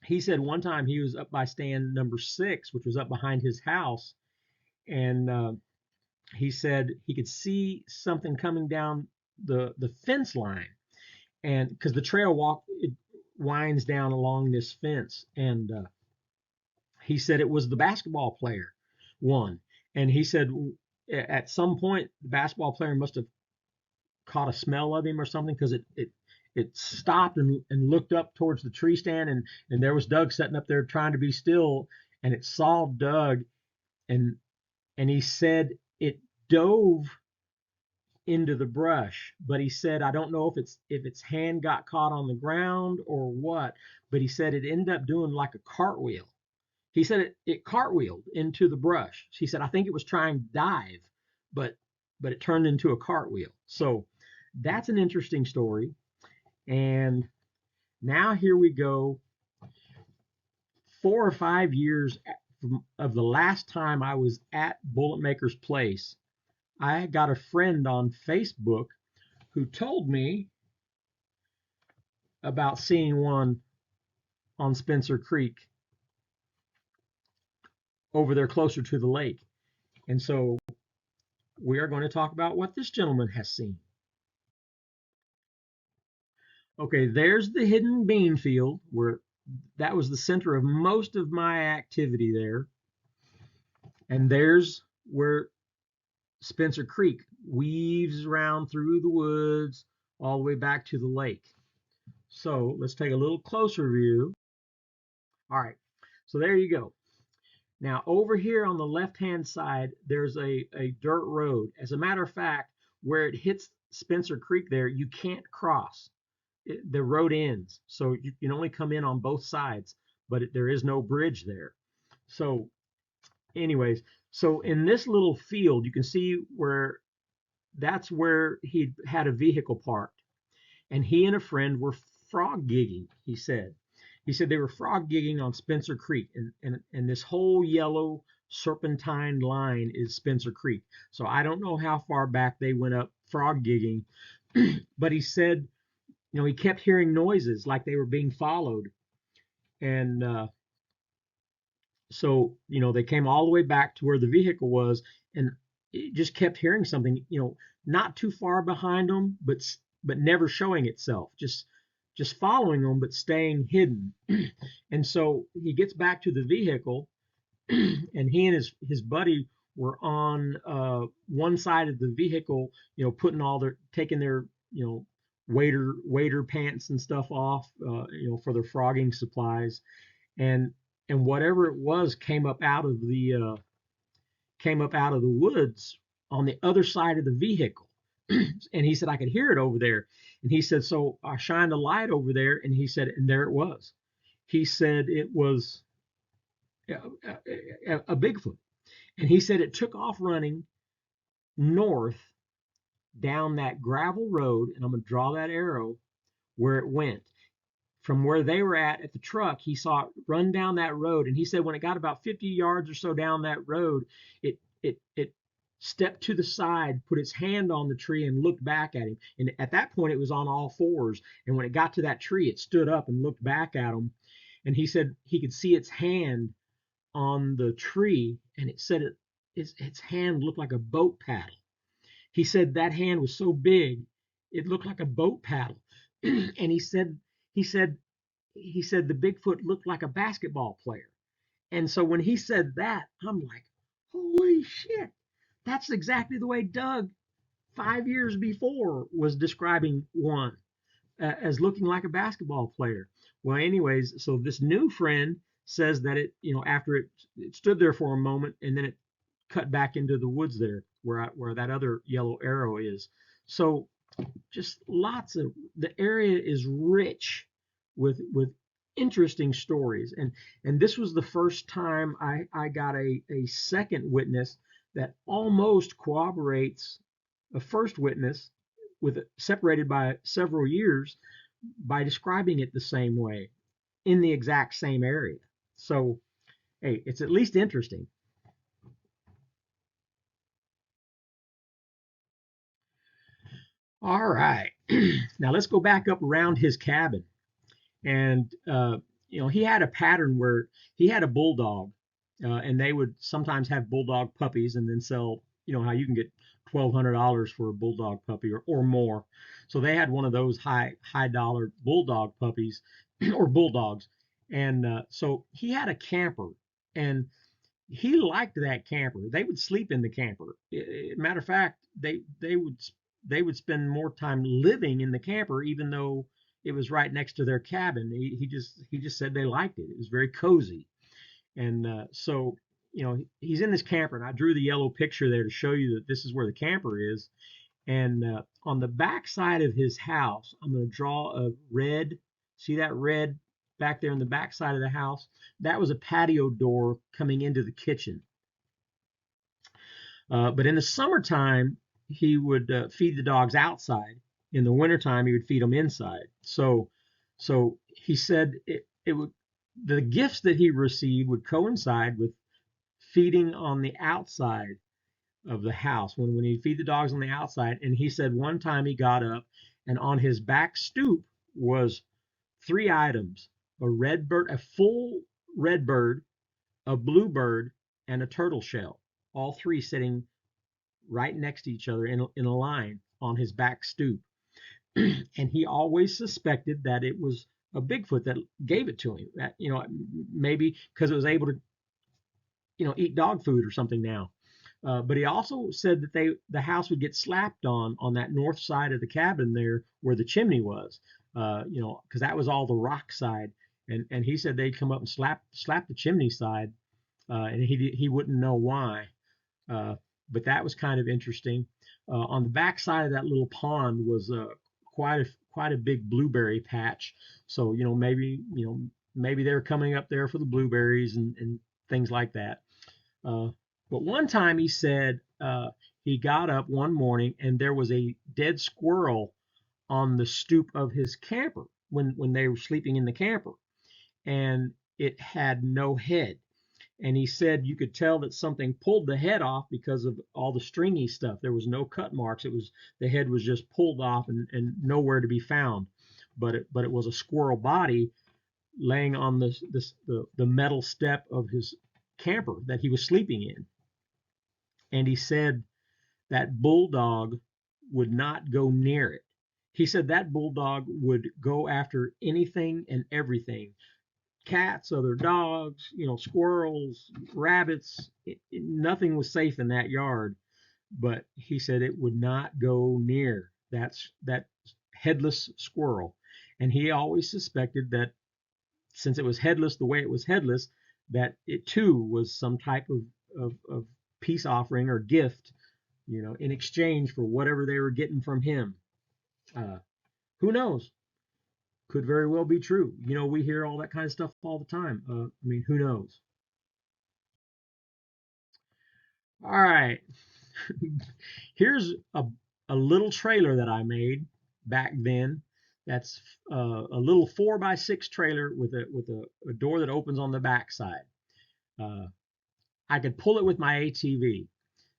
He said one time he was up by stand number 6, which was up behind his house, and he said he could see something coming down the fence line, and because the trail it winds down along this fence, and he said it was the basketball player one, and he said at some point the basketball player must have caught a smell of him or something, because it stopped and looked up towards the tree stand, and there was Doug sitting up there trying to be still, and it saw Doug, and he said it dove into the brush, but he said, I don't know if its hand got caught on the ground or what, but he said it ended up doing like a cartwheel. He said it cartwheeled into the brush. He said, I think it was trying to dive, but it turned into a cartwheel. So that's an interesting story. And now here we go, 4 or 5 years of the last time I was at BulletMaker's place. I got a friend on Facebook who told me about seeing one on Spencer Creek over there closer to the lake. And so we are going to talk about what this gentleman has seen. Okay, there's the hidden bean field, where that was the center of most of my activity there. And there's where Spencer Creek weaves around through the woods all the way back to the lake. So let's take a little closer view. All right, so there you go. Now over here on the left-hand side, there's a dirt road. As a matter of fact, where it hits Spencer Creek there, you can't cross. The road ends, so you can only come in on both sides, but there is no bridge there. So anyways, so in this little field, you can see where that's where he had a vehicle parked, and he and a friend were frog gigging. He said they were frog gigging on Spencer Creek, and this whole yellow serpentine line is Spencer Creek. So I don't know how far back they went up frog gigging, but he said, he kept hearing noises like they were being followed. And so, they came all the way back to where the vehicle was, and it just kept hearing something, not too far behind them, but never showing itself, just following them, but staying hidden. And so he gets back to the vehicle, and he and his buddy were on one side of the vehicle, taking their, wader pants and stuff off, for their frogging supplies, and whatever it was came up out of the woods on the other side of the vehicle. And he said, I could hear it over there. And he said, so I shined a light over there, and he said, and there it was. He said it was a Bigfoot. And he said it took off running north down that gravel road, and I'm going to draw that arrow where it went. From where they were at the truck, he saw it run down that road, and he said when it got about 50 yards or so down that road, it stepped to the side, put its hand on the tree, and looked back at him. And at that point, it was on all fours. And when it got to that tree, it stood up and looked back at him. and he said he could see its hand on the tree, and it said its hand looked like a boat paddle. He said that hand was so big, it looked like a boat paddle. And he said he said the Bigfoot looked like a basketball player. And so when he said that, I'm like, holy shit, that's exactly the way Doug 5 years before was describing one as looking like a basketball player. Well, anyways, so this new friend says that after it stood there for a moment and then it cut back into the woods there where that other yellow arrow is. So just lots of the area is rich with interesting stories, and this was the first time I got a second witness that almost corroborates a first witness with separated by several years by describing it the same way in the exact same area. So hey, it's at least interesting. All right. Now let's go back up around his cabin. And he had a pattern where he had a bulldog, and they would sometimes have bulldog puppies and then sell. You know how you can get $1,200 for a bulldog puppy or more. So they had one of those high dollar bulldog puppies or bulldogs, and so he had a camper, and he liked that camper. They would sleep in the camper. Matter of fact, they would spend more time living in the camper, even though it was right next to their cabin. He just said they liked it. It was very cozy, and so he's in this camper, and I drew the yellow picture there to show you that this is where the camper is. And on the back side of his house, I'm going to draw a red. See that red back there on the back side of the house? That was a patio door coming into the kitchen. But in the summertime, he would feed the dogs outside. In the wintertime, he would feed them inside. So he said it would the gifts that he received would coincide with feeding on the outside of the house when he'd feed the dogs on the outside. And he said one time he got up and on his back stoop was three items: a full red bird, a blue bird, and a turtle shell, all three sitting right next to each other in a line on his back stoop. And he always suspected that it was a Bigfoot that gave it to him. That maybe because it was able to eat dog food or something now. But he also said that the house would get slapped on that north side of the cabin there where the chimney was, because that was all the rock side. And he said they'd come up and slap the chimney side, and he wouldn't know why. But that was kind of interesting. On the back side of that little pond was quite a big blueberry patch. So maybe they were coming up there for the blueberries and things like that. But one time he said he got up one morning and there was a dead squirrel on the stoop of his camper when they were sleeping in the camper, and it had no head. And he said you could tell that something pulled the head off because of all the stringy stuff. There was no cut marks. The head was just pulled off and nowhere to be found. But it was a squirrel body laying on the metal step of his camper that he was sleeping in. And he said that bulldog would not go near it. He said that bulldog would go after anything and everything: cats, other dogs, squirrels, rabbits. Nothing was safe in that yard. But he said it would not go near that headless squirrel. And he always suspected that since it was headless the way it was headless, that it too was some type of peace offering or gift, in exchange for whatever they were getting from him. Who knows? Could very well be true. We hear all that kind of stuff all the time. Who knows? All right. Here's a little trailer that I made back then. That's a little 4x6 trailer with a door that opens on the back side. I could pull it with my ATV.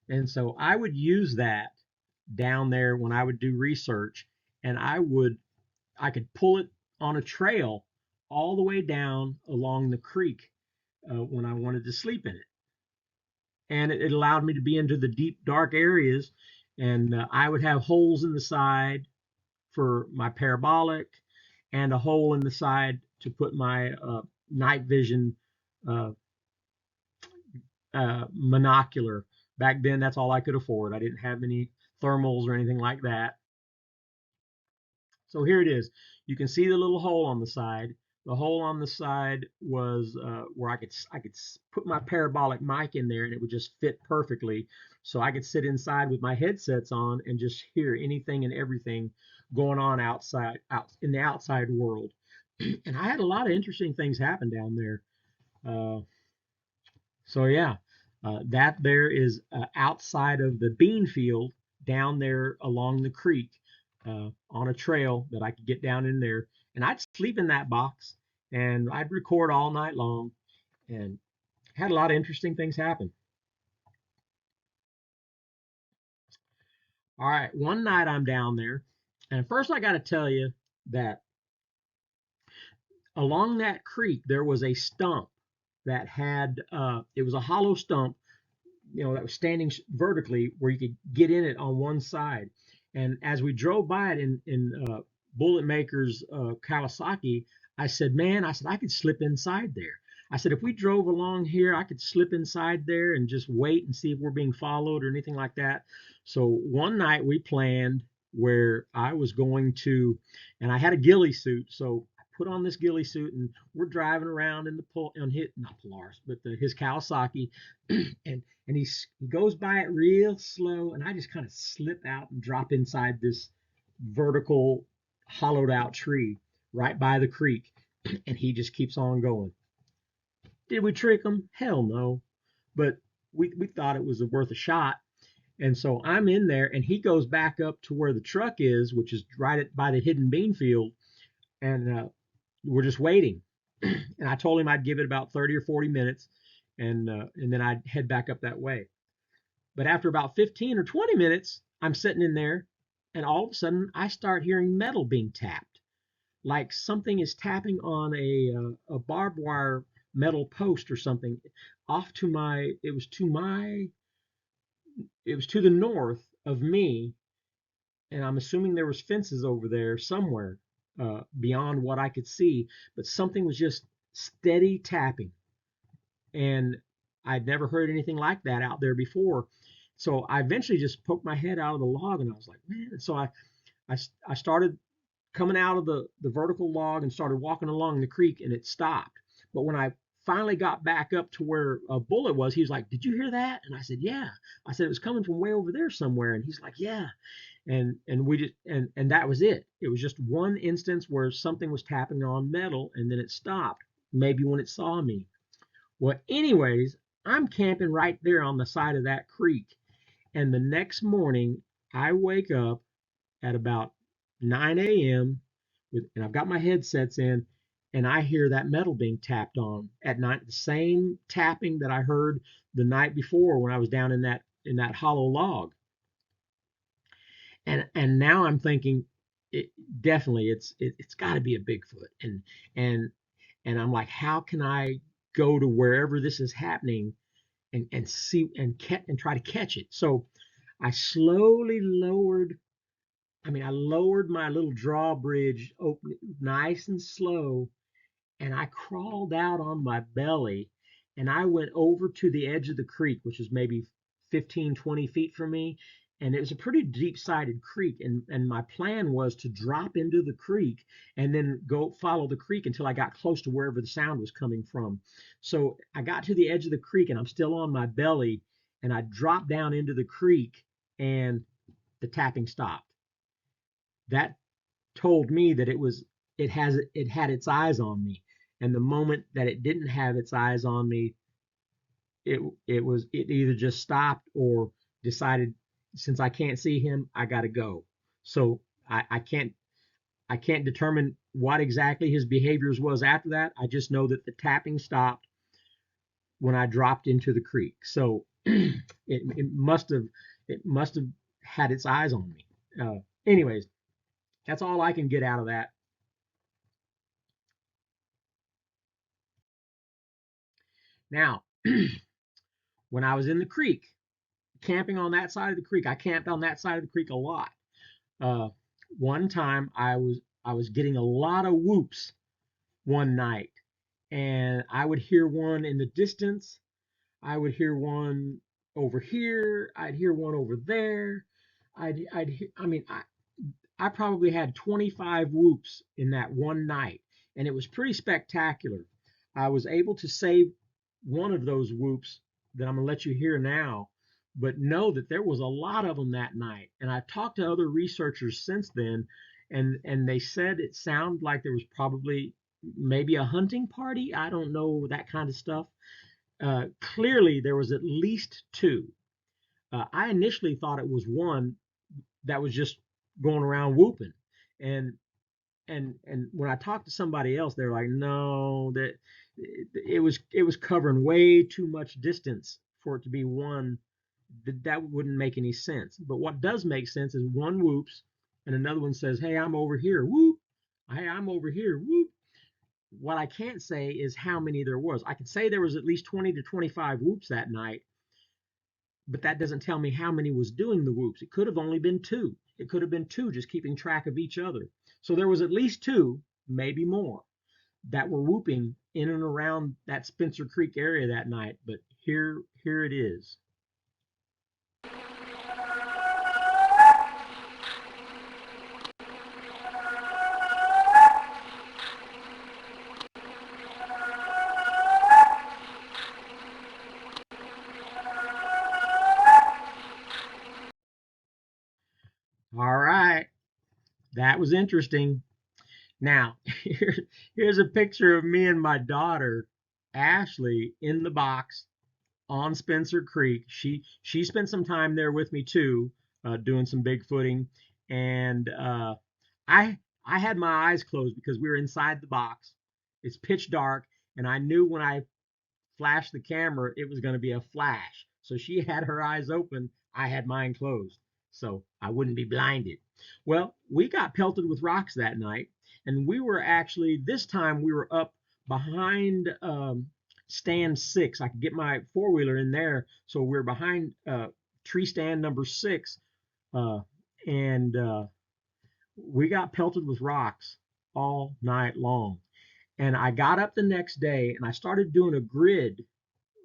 And so I would use that down there when I would do research, and I could pull it on a trail all the way down along the creek when I wanted to sleep in it. And it allowed me to be into the deep, dark areas. And I would have holes in the side for my parabolic and a hole in the side to put my night vision uh, monocular. Back then, that's all I could afford. I didn't have any thermals or anything like that. So here it is. You can see the little hole on the side. The hole on the side was where I could put my parabolic mic in there and it would just fit perfectly. So I could sit inside with my headsets on and just hear anything and everything going on outside, out in the outside world. And I had a lot of interesting things happen down there. Uh, so yeah, that there is outside of the bean field down there along the creek on a trail that I could get down in there, and I'd sleep in that box and I'd record all night long, and had a lot of interesting things happen. All right, one night I'm down there, and first I got to tell you that along that creek there was a stump that had it was a hollow stump, that was standing vertically where you could get in it on one side. And as we drove by it in BulletMaker's Kawasaki, I said, man, I said I could slip inside there. I said if we drove along here, I could slip inside there and just wait and see if we're being followed or anything like that. So one night we planned where I was going to, and I had a ghillie suit, so I put on this ghillie suit and we're driving around in the on his not Polaris, but his Kawasaki, and he goes by it real slow, and I just kind of slip out and drop inside this vertical hollowed out tree right by the creek, and he just keeps on going. Did we trick him? Hell no, but we thought it was worth a shot. And so I'm in there, and he goes back up to where the truck is, which is right by the hidden bean field, and we're just waiting. And I told him I'd give it about 30 or 40 minutes, and then I'd head back up that way. But after about 15 or 20 minutes, I'm sitting in there, and all of a sudden I start hearing metal being tapped, like something is tapping on a barbed wire metal post or something off to my. It was to the north of me, and I'm assuming there was fences over there somewhere beyond what I could see, but something was just steady tapping, and I'd never heard anything like that out there before. So I eventually just poked my head out of the log, and I was like, man. So I started coming out of the vertical log and started walking along the creek, and it stopped. But when I finally got back up to where a bullet was, he was like, did you hear that? And I said, yeah. I said, it was coming from way over there somewhere. And he's like, yeah. And we just and that was it. It was just one instance where something was tapping on metal, and then it stopped, maybe when it saw me. Well, anyways, I'm camping right there on the side of that creek. And the next morning, I wake up at about 9 a.m. And I've got my headsets in, and I hear that metal being tapped on at night, the same tapping that I heard the night before when I was down in that hollow log. And now I'm thinking, it definitely it's got to be a Bigfoot. And and I'm like, how can I go to wherever this is happening and see and try to catch it? So I slowly lowered. I lowered my little drawbridge, open nice and slow, and I crawled out on my belly, and I went over to the edge of the creek, which is maybe 15, 20 feet from me. And it was a pretty deep-sided creek, and my plan was to drop into the creek and then go follow the creek until I got close to wherever the sound was coming from. So I got to the edge of the creek, and I'm still on my belly, and I dropped down into the creek, and the tapping stopped. That told me that it had its eyes on me. And the moment that it didn't have its eyes on me, it either just stopped or decided, since I can't see him, I got to go. So I can't determine what exactly his behaviors was after that. I just know that the tapping stopped when I dropped into the creek. So it must have had its eyes on me. Anyways, that's all I can get out of that. Now, when I was in the creek, camping on that side of the creek, I camped on that side of the creek a lot. One time I was getting a lot of whoops one night, and I would hear one in the distance. I would hear one over here. I'd hear one over there. I'd hear, I mean, I probably had 25 whoops in that one night, and it was pretty spectacular. I was able to save one of those whoops that I'm going to let you hear now, but know that there was a lot of them that night. And I talked to other researchers since then, and they said it sounded like there was probably maybe a hunting party. I don't know, that kind of stuff. Clearly, there was at least two. I initially thought it was one that was just going around whooping, and and when I talked to somebody else, they were like, no, that it was covering way too much distance for it to be one. That wouldn't make any sense. But what does make sense is one whoops and another one says, hey, I'm over here, whoop. Hey, I'm over here, whoop. What I can't say is how many there was. I can say there was at least 20 to 25 whoops that night, but that doesn't tell me how many was doing the whoops. It could have only been two. It could have been two just keeping track of each other. So there was at least two, maybe more, that were whooping in and around that Spencer Creek area that night. But here it is. All right, that was interesting. Now, here's a picture of me and my daughter, Ashley, in the box on Spencer Creek. She spent some time there with me too, doing some bigfooting, and I had my eyes closed because we were inside the box. It's pitch dark, and I knew when I flashed the camera it was going to be a flash. So she had her eyes open, I had mine closed, so I wouldn't be blinded. Well, we got pelted with rocks that night, and we were actually this time we were up behind stand 6. I could get my four-wheeler in there, so we're behind tree stand number 6, uh, and we got pelted with rocks all night long. And I got up the next day and I started doing a grid,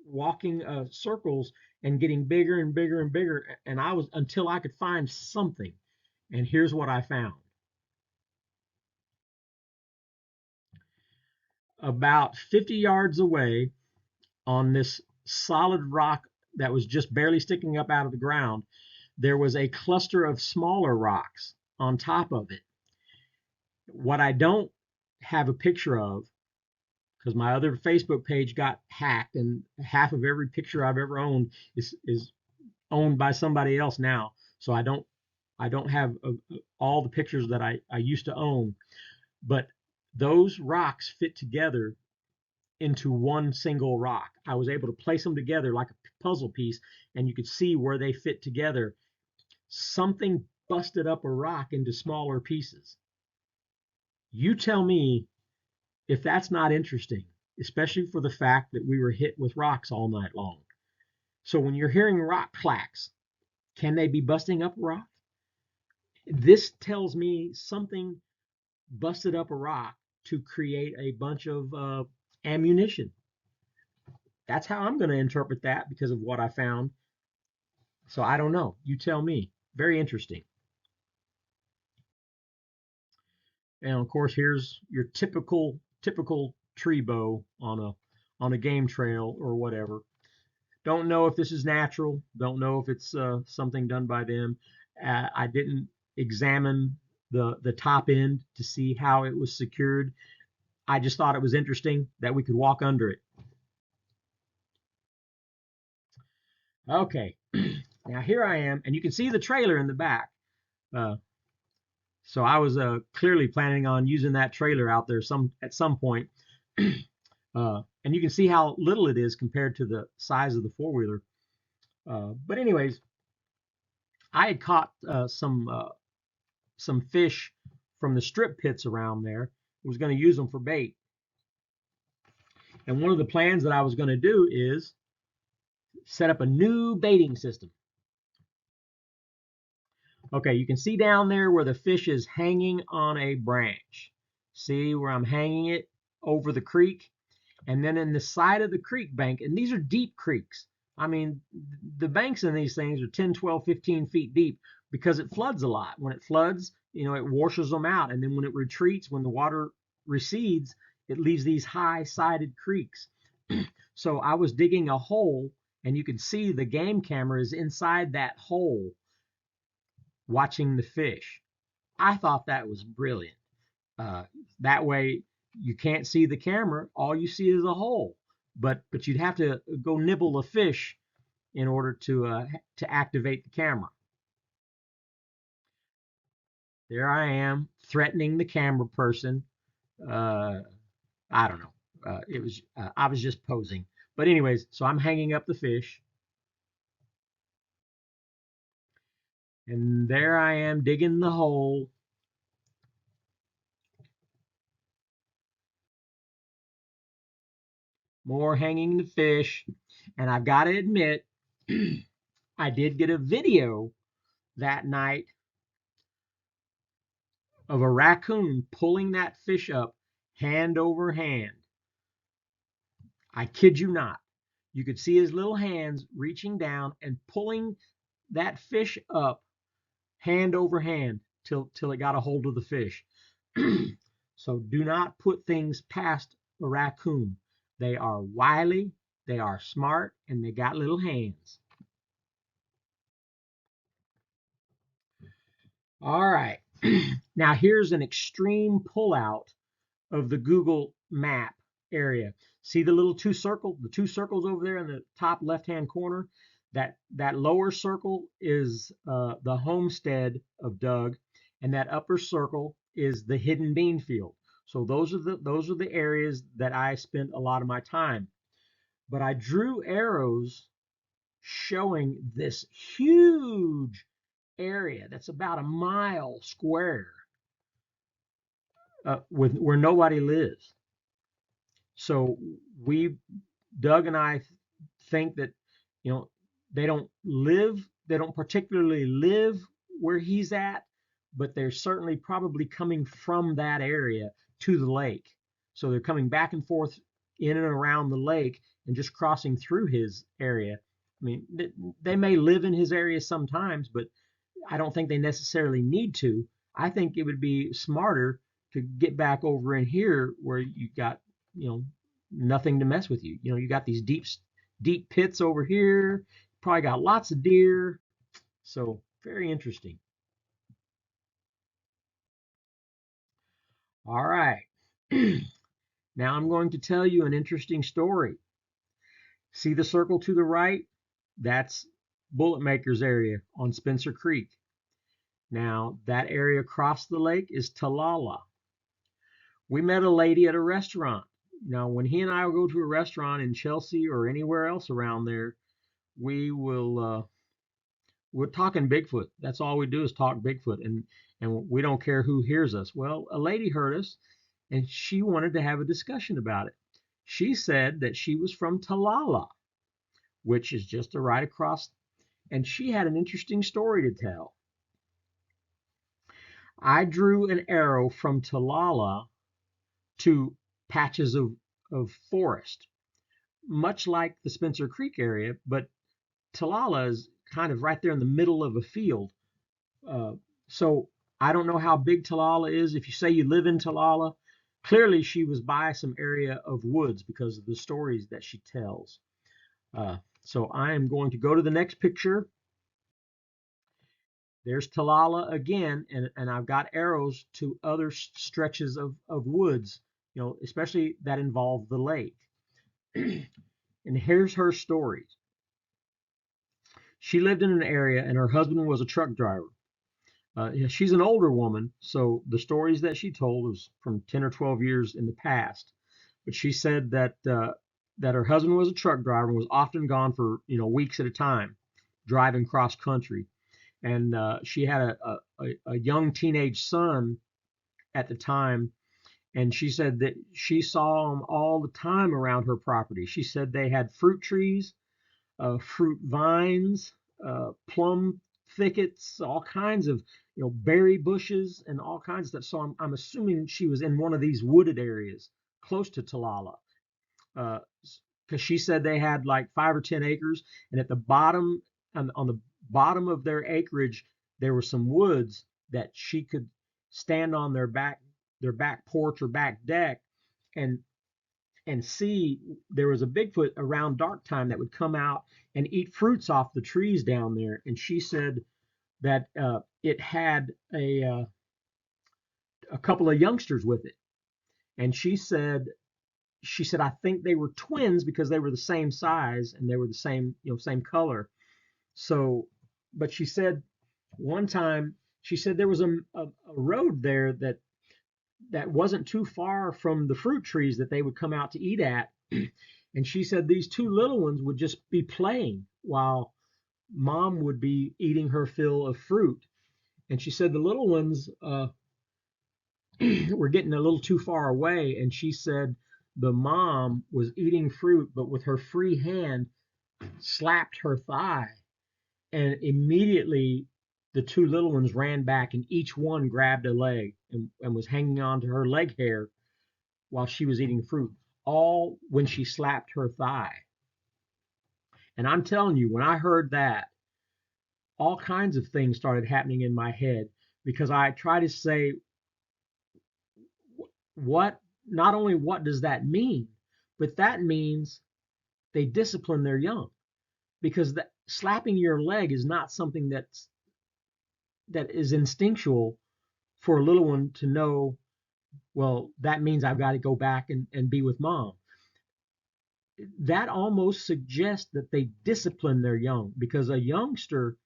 walking circles and getting bigger and bigger and bigger. And I was until I could find something. And here's what I found. About 50 yards away on this solid rock that was just barely sticking up out of the ground, there was a cluster of smaller rocks on top of it. What I don't have a picture of, because my other Facebook page got hacked and half of every picture I've ever owned is owned by somebody else now. So I don't have all the pictures that I used to own, but those rocks fit together into one single rock. I was able to place them together like a puzzle piece, and you could see where they fit together. Something busted up a rock into smaller pieces. You tell me if that's not interesting, especially for the fact that we were hit with rocks all night long. So when you're hearing rock clacks, can they be busting up a rock? This tells me something busted up a rock to create a bunch of ammunition. That's how I'm going to interpret that because of what I found. So I don't know. You tell me. Very interesting. And of course, here's your typical tree bow on a game trail or whatever. Don't know if this is natural. Don't know if it's something done by them. I didn't examine the top end to see how it was secured. I just thought it was interesting that we could walk under it. Okay, now here I am, and you can see the trailer in the back. Uh, so I was clearly planning on using that trailer out there at some point. And you can see how little it is compared to the size of the four-wheeler. But anyways, I had caught some fish from the strip pits around there. I was going to use them for bait. And one of the plans that I was going to do is set up a new baiting system. Okay, you can see down there where the fish is hanging on a branch. See where I'm hanging it over the creek? And then in the side of the creek bank, and these are deep creeks. I mean, the banks in these things are 10, 12, 15 feet deep because it floods a lot. When it floods, it washes them out. And then when it retreats, when the water recedes, it leaves these high-sided creeks. So I was digging a hole, and you can see the game camera is inside that hole watching the fish. I thought that was brilliant. That way you can't see the camera, all you see is a hole. But you'd have to go nibble the fish in order to activate the camera. There I am threatening the camera person. I don't know. I was just posing. But anyways, so I'm hanging up the fish. And there I am digging the hole. More hanging the fish. And I've got to admit, I did get a video that night of a raccoon pulling that fish up hand over hand. I kid you not. You could see his little hands reaching down and pulling that fish up hand over hand till it got a hold of the fish. So do not put things past a raccoon. They are wily, they are smart, and they got little hands. All right. Now here's an extreme pullout of the Google map area. See the little two circles over there in the top left-hand corner? That lower circle is the homestead of Doug, and that upper circle is the hidden bean field. So those are the areas that I spent a lot of my time. But I drew arrows showing this huge area that's about a mile square where nobody lives. So Doug and I think that, they don't particularly live where he's at, but they're certainly probably coming from that area to the lake. So they're coming back and forth in and around the lake and just crossing through his area. I mean, they may live in his area sometimes, but I don't think they necessarily need to. I think it would be smarter to get back over in here where you got, nothing to mess with you. You got these deep pits over here. Probably got lots of deer. So very interesting. All right. Now I'm going to tell you an interesting story. See the circle to the right? That's BulletMaker's area on Spencer Creek. Now that area across the lake is Talala. We met a lady at a restaurant. Now when he and I will go to a restaurant in Chelsea or anywhere else around there, we're talking Bigfoot. That's all we do is talk Bigfoot, and we don't care who hears us. Well, a lady heard us, and she wanted to have a discussion about it. She said that she was from Talala, which is just right across, and she had an interesting story to tell. I drew an arrow from Talala to patches of forest, much like the Spencer Creek area, but Talala is kind of right there in the middle of a field. So I don't know how big Talala is. If you say you live in Talala, clearly she was by some area of woods because of the stories that she tells. So I am going to go to the next picture. There's Talala again, and I've got arrows to other stretches of woods, especially that involve the lake. And here's her story. She lived in an area, and her husband was a truck driver. She's an older woman, so the stories that she told was from 10 or 12 years in the past. But she said that her husband was a truck driver and was often gone for weeks at a time, driving cross country. And she had a young teenage son at the time, And she said that she saw them all the time around her property. She said they had fruit trees, fruit vines, plum thickets, all kinds of berry bushes, and all kinds of stuff. So I'm assuming she was in one of these wooded areas close to Talala, because she said they had like 5 or 10 acres, and at the bottom, on the bottom of their acreage, there were some woods that she could stand on their back porch or back deck and see. There was a Bigfoot around dark time that would come out and eat fruits off the trees down there. And she said that it had a couple of youngsters with it. And she said I think they were twins because they were the same size and they were the same color. So, but she said one time, she said there was a road there that wasn't too far from the fruit trees that they would come out to eat at. And she said these two little ones would just be playing while mom would be eating her fill of fruit. And she said the little ones were getting a little too far away. And she said the mom was eating fruit, but with her free hand slapped her thigh. And immediately the two little ones ran back and each one grabbed a leg and was hanging on to her leg hair while she was eating fruit, all when she slapped her thigh. And I'm telling you, when I heard that, all kinds of things started happening in my head, because I try to say, what, not only what does that mean, but that means they discipline their young, because slapping your leg is not something that is instinctual for a little one to know, well, that means I've got to go back and be with mom. That almost suggests that they discipline their young, because a youngster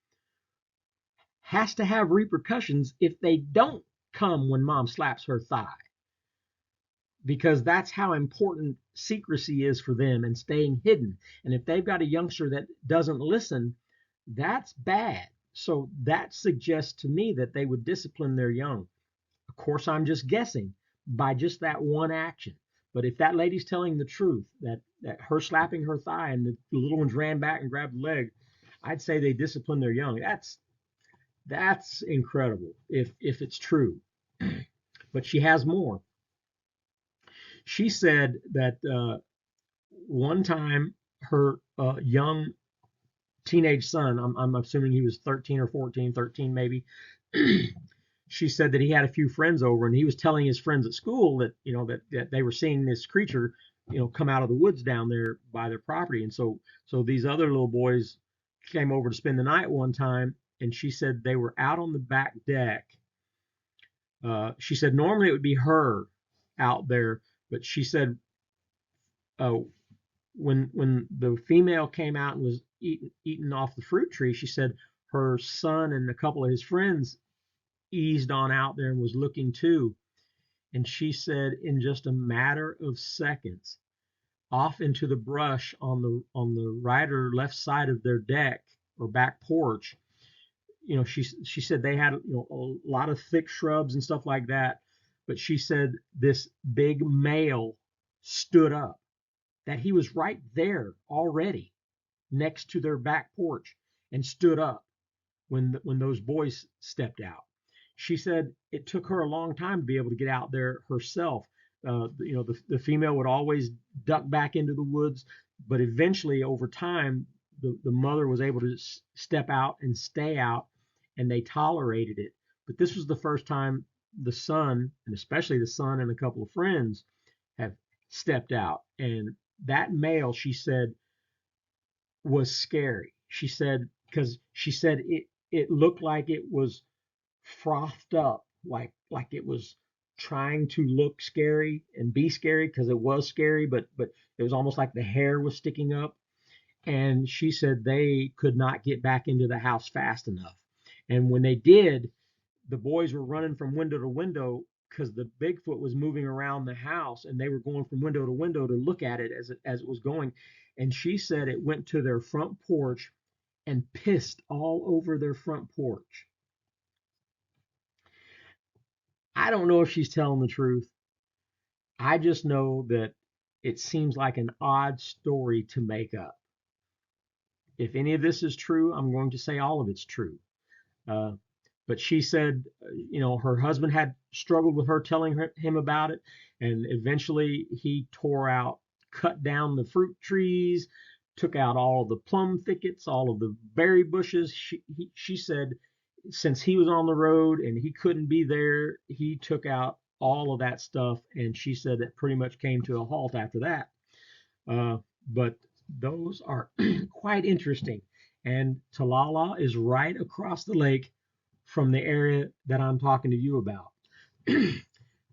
has to have repercussions if they don't come when mom slaps her thigh, because that's how important secrecy is for them and staying hidden. And if they've got a youngster that doesn't listen, that's bad. So that suggests to me that they would discipline their young. Of course, I'm just guessing by just that one action. But if that lady's telling the truth, that her slapping her thigh and the little ones ran back and grabbed the leg, I'd say they discipline their young. That's incredible if it's true. But she has more. She said that one time her young teenage son, I'm assuming he was 13 or 14, 13 maybe. She said that he had a few friends over, and he was telling his friends at school that that they were seeing this creature come out of the woods down there by their property. And so these other little boys came over to spend the night one time, and she said they were out on the back deck. She said normally it would be her out there, but she said when the female came out and was eating off the fruit tree, she said her son and a couple of his friends eased on out there and was looking too. And she said in just a matter of seconds, off into the brush on the right or left side of their deck or back porch, she said they had a lot of thick shrubs and stuff like that, but she said this big male stood up, that he was right there already next to their back porch, and stood up when those boys stepped out. She said it took her a long time to be able to get out there herself. The female would always duck back into the woods, but eventually over time, the mother was able to step out and stay out, and they tolerated it. But this was the first time the son, and especially the son and a couple of friends, have stepped out. And that male, she said, was scary. She said, because she said it looked like it was frothed up, like it was trying to look scary and be scary, because it was scary, but it was almost like the hair was sticking up. And she said they could not get back into the house fast enough. And when they did, the boys were running from window to window because the Bigfoot was moving around the house, and they were going from window to window to look at it as it was going. And she said it went to their front porch and pissed all over their front porch. I don't know if she's telling the truth, I just know that it seems like an odd story to make up. If any of this is true, I'm going to say all of it's true. Uh, but she said, her husband had struggled with her telling him about it, and eventually he cut down the fruit trees, took out all of the plum thickets, all of the berry bushes. She said, since he was on the road and he couldn't be there, he took out all of that stuff, and she said it pretty much came to a halt after that. But those are quite interesting. And Talala is right across the lake from the area that I'm talking to you about.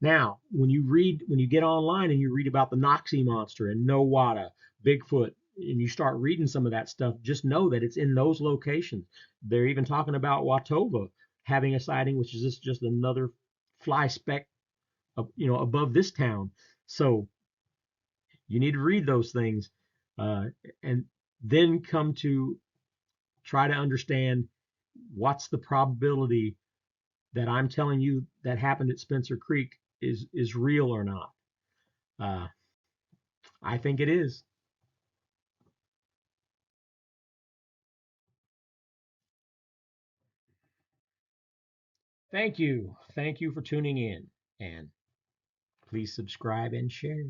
Now, when you get online and you read about the Noxie monster and Nowata, Bigfoot, and you start reading some of that stuff, just know that it's in those locations. They're even talking about Watova having a sighting, which is just another fly speck, above this town. So you need to read those things, uh, and then come to try to understand what's the probability that I'm telling you that happened at Spencer Creek is real or not. Uh, I think it is. Thank you. Thank you for tuning in, and please subscribe and share.